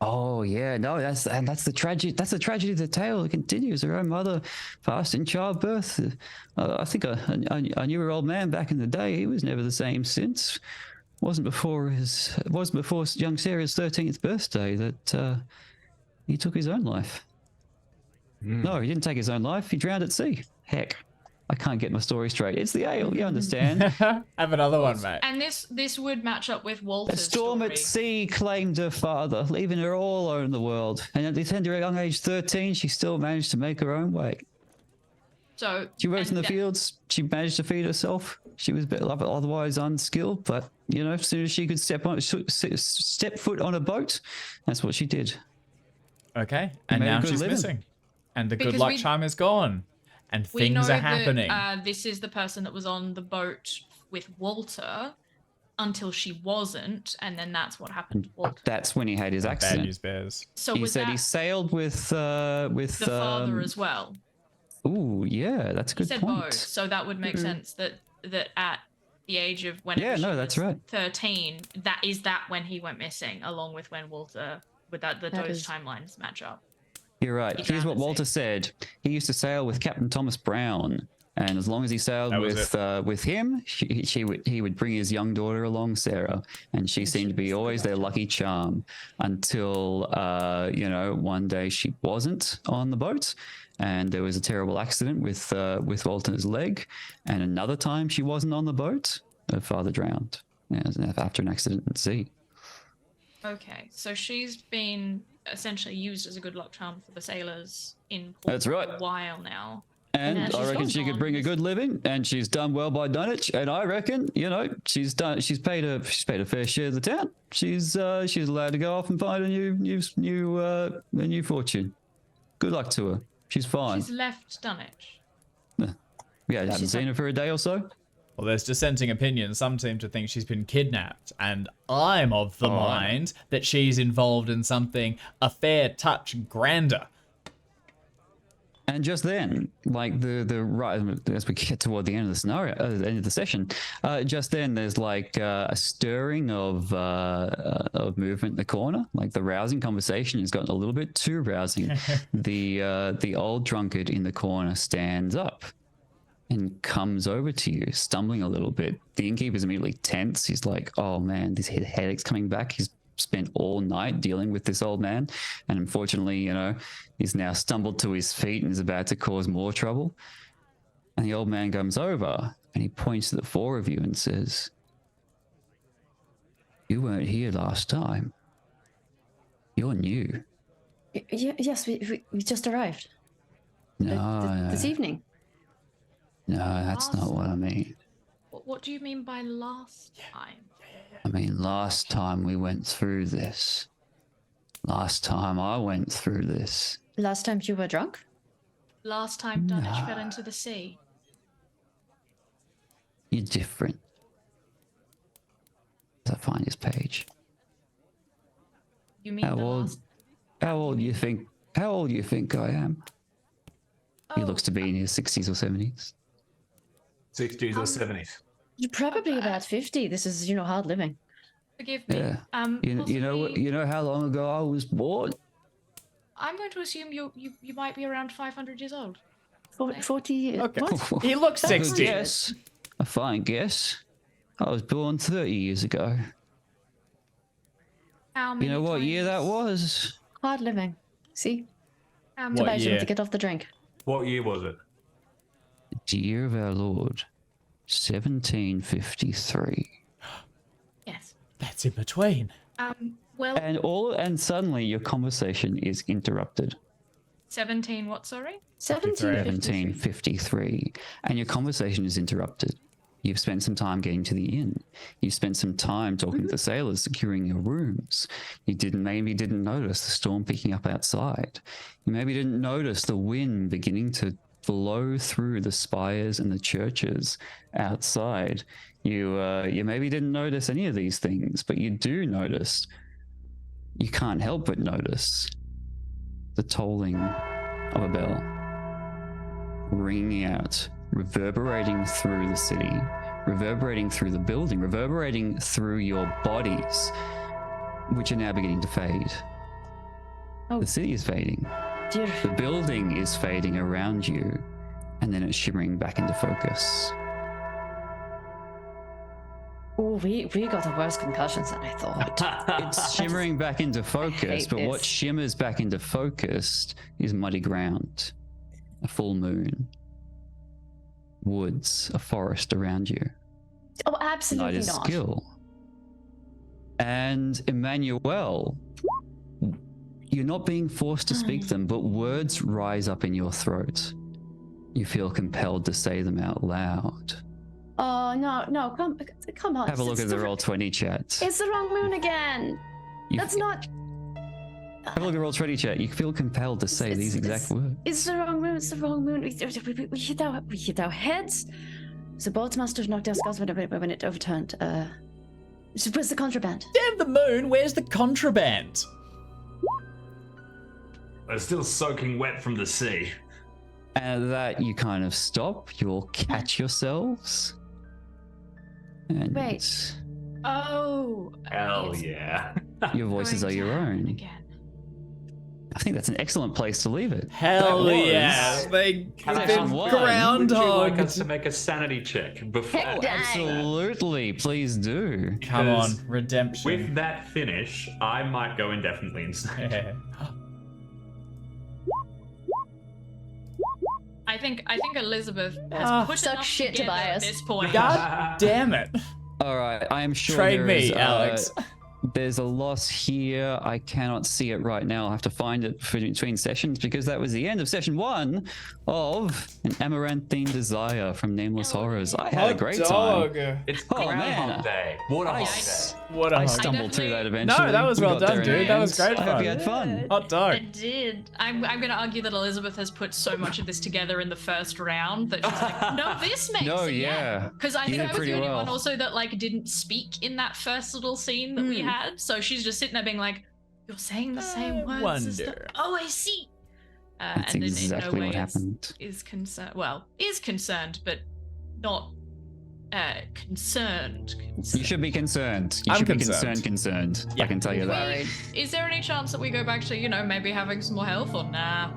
Oh yeah, no, that's the tragedy. That's the tragedy of the tale. It continues. Her own mother passed in childbirth. I think I knew her old man back in the day. He was never the same since. Wasn't before young Sarah's 13th birthday that he took his own life. No, he didn't take his own life. He drowned at sea. Heck, I can't get my story straight. It's the ale, you understand. Have another one, mate. And this would match up with Walter's A storm story. at sea claimed her father, leaving her all alone in the world. And at the tender young age 13, she still managed to make her own way. So She worked in the fields. She managed to feed herself. She was otherwise unskilled, but as soon as she could step foot on a boat, that's what she did. Okay, and made a now good she's living. missing. And the good Because luck we- charm is gone. And we know things are happening. that this is the person that was on the boat with Walter until she wasn't, and then that's what happened to Walter. That's when he had his Bad accident. news bears. So He was said that he sailed with the father as well? Ooh, yeah, that's a He good said point. both, so that would make sense that at the age of whenever Yeah, she no, was that's right. 13, that when he went missing, along with when Walter, with the That those is- timelines match up. You're right. He Here's drowned what at sea. Walter said. He used to sail with Captain Thomas Brown, and as long as he sailed That was with him, he would bring his young daughter along, Sarah, and she seemed to be always their lucky charm until one day she wasn't on the boat, and there was a terrible accident with Walter's leg, and another time she wasn't on the boat, her father drowned after an accident at sea. Okay, so she's been essentially used as a good luck charm for the sailors in port That's right. for a while now. And now I she's reckon she could gone. bring a good living, and she's done well by Dunwich. And I reckon, she's paid a fair share of the town. She's allowed to go off and find a new fortune. Good luck to her. She's fine. She's left Dunwich. Yeah, I haven't seen her for a day or so. Well, there's dissenting opinions. Some seem to think she's been kidnapped, and I'm of the mind that she's involved in something a fair touch grander. And just then, like the right as we get toward the end of the scenario, the end of the session, just then there's like a stirring of movement in the corner. Like the rousing conversation has gotten a little bit too rousing. The old drunkard in the corner stands up and comes over to you, stumbling a little bit. The innkeeper's immediately tense. He's like, "Oh man, this headache's coming back." He's spent all night dealing with this old man, and unfortunately, you know, he's now stumbled to his feet and is about to cause more trouble. And the old man comes over and he points to the four of you and says, "You weren't here last time. You're new." Yes, we just arrived. No, This evening. no, that's not what I mean. What do you mean by last time? I mean, last time we went through this. Last time I went through this. Last time you were drunk? Last time Dunwich fell into the sea. You're different. As I find his page. You mean How the old? last? How old do you think? How old do you think I am? He Oh, looks to be in his 60s or 70s. 60s or 70s. You're probably about 50. This is, hard living. forgive me. Yeah. You know what? Possibly- You know how long ago I was born? I'm going to assume you might be around 500 years old. 40 years. Okay. What? He looks A good 60. guess. A fine guess. I was born 30 years ago. How many You know what year that times- was? Hard living. See? How What many, Tobias, you year? have to get off the drink. What year was it? The year of our Lord, 1753. yes. That's in between. Well, And suddenly your conversation is interrupted. 17 what, sorry? 1753. And your conversation is interrupted. You've spent some time getting to the inn. You've spent some time talking to the sailors, securing your rooms. You maybe didn't notice the storm picking up outside. You maybe didn't notice the wind beginning to blow through the spires and the churches outside. You maybe didn't notice any of these things, but you do notice. You can't help but notice the tolling of a bell, ringing out, reverberating through the city, reverberating through the building, reverberating through your bodies, which are now beginning to fade. Oh. The city is fading. Dear. The building is fading around you, and then it's shimmering back into focus. Oh, we got a worse concussions than I thought. It's shimmering back into focus, hate but what this. shimmers back into focus is muddy ground, a full moon, woods, a forest around you. Oh, Night absolutely is not. skill. And Emmanuel, you're not being forced to speak them, but words rise up in your throat. You feel compelled to say them out loud. Oh, no, come on. Have a look It's at the the- Roll20 chat. It's the wrong moon again. You That's not. Have a look at the Roll20 chat. You feel compelled to say these exact words. It's the wrong moon. It's the wrong moon. We hit our heads. The boats must have knocked our skulls when it overturned. So where's the contraband? Damn the moon, where's the contraband? It's still soaking wet from the sea. And at that, you kind of stop. You all catch yourselves. And Wait. Oh. Hell it's yeah. your voices going are to your happen own. Again. I think that's an excellent place to leave it. Hell That was yeah. They've Session been one. Would you like groundhogged. us to make a sanity check before? Heck, dang. Absolutely, please do. Come on, Because redemption. With that finish, I might go indefinitely insane. Yeah. I think Elizabeth has Ah. put Suck enough shit, together at Tobias. this point. God damn it. All right, I am sure Trade there me, is, Alex. There's a loss here. I cannot see it right now. I'll have to find it between sessions because that was the end of session 1 of an Amaranthine Desire from Nameless Horrors. I had a great time. It's Oh, Groundhog man. Day. What a hot day. What a I hug. stumbled through that eventually. No, that was We well got there done, in the dude. That end. was great I hope you fun. had fun. Hot dog. I did. I'm going to argue that Elizabeth has put so much of this together in the first round that she's like, no, this makes No, it. yeah. Because I You think did I was pretty the only well. one also that like didn't speak in that first little scene that we had. So she's just sitting there being like, you're saying the same words as the... wonder. Oh, I see. That's and exactly what happened. Is concerned. Well, is concerned, but not concerned. You should be concerned. You I'm should concerned. be concerned. Yeah. I can tell you that. Is there any chance that we go back to, maybe having some more health or nah?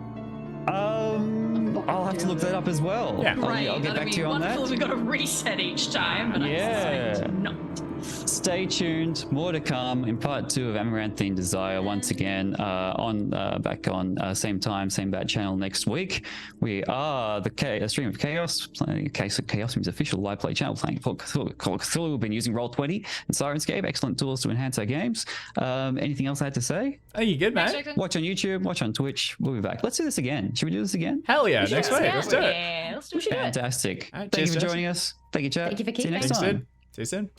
I'll have to look that up as well. Yeah. I'll get back to you on that. Wonderful if we got to reset each time, but I suspect not. Stay tuned. More to come in part 2 of Amaranthine Desire. Once again, back on same time, same bad channel next week. We are the Stream of Chaos, playing Chaosium's official live play channel, playing for Cthulhu. We've been using Roll20 and Sirenscape, excellent tools to enhance our games. Anything else I had to say? Are you good, Thanks, mate? Jackson. Watch on YouTube, watch on Twitch. We'll be back. Let's do this again. Should we do this again? Hell yeah, next week. Let's do it. Yeah, let's do it. Fantastic. All right, Thank you cheers, for Jackson. joining us. Thank you, chat. Thank you for See you next keeping. time. See you soon.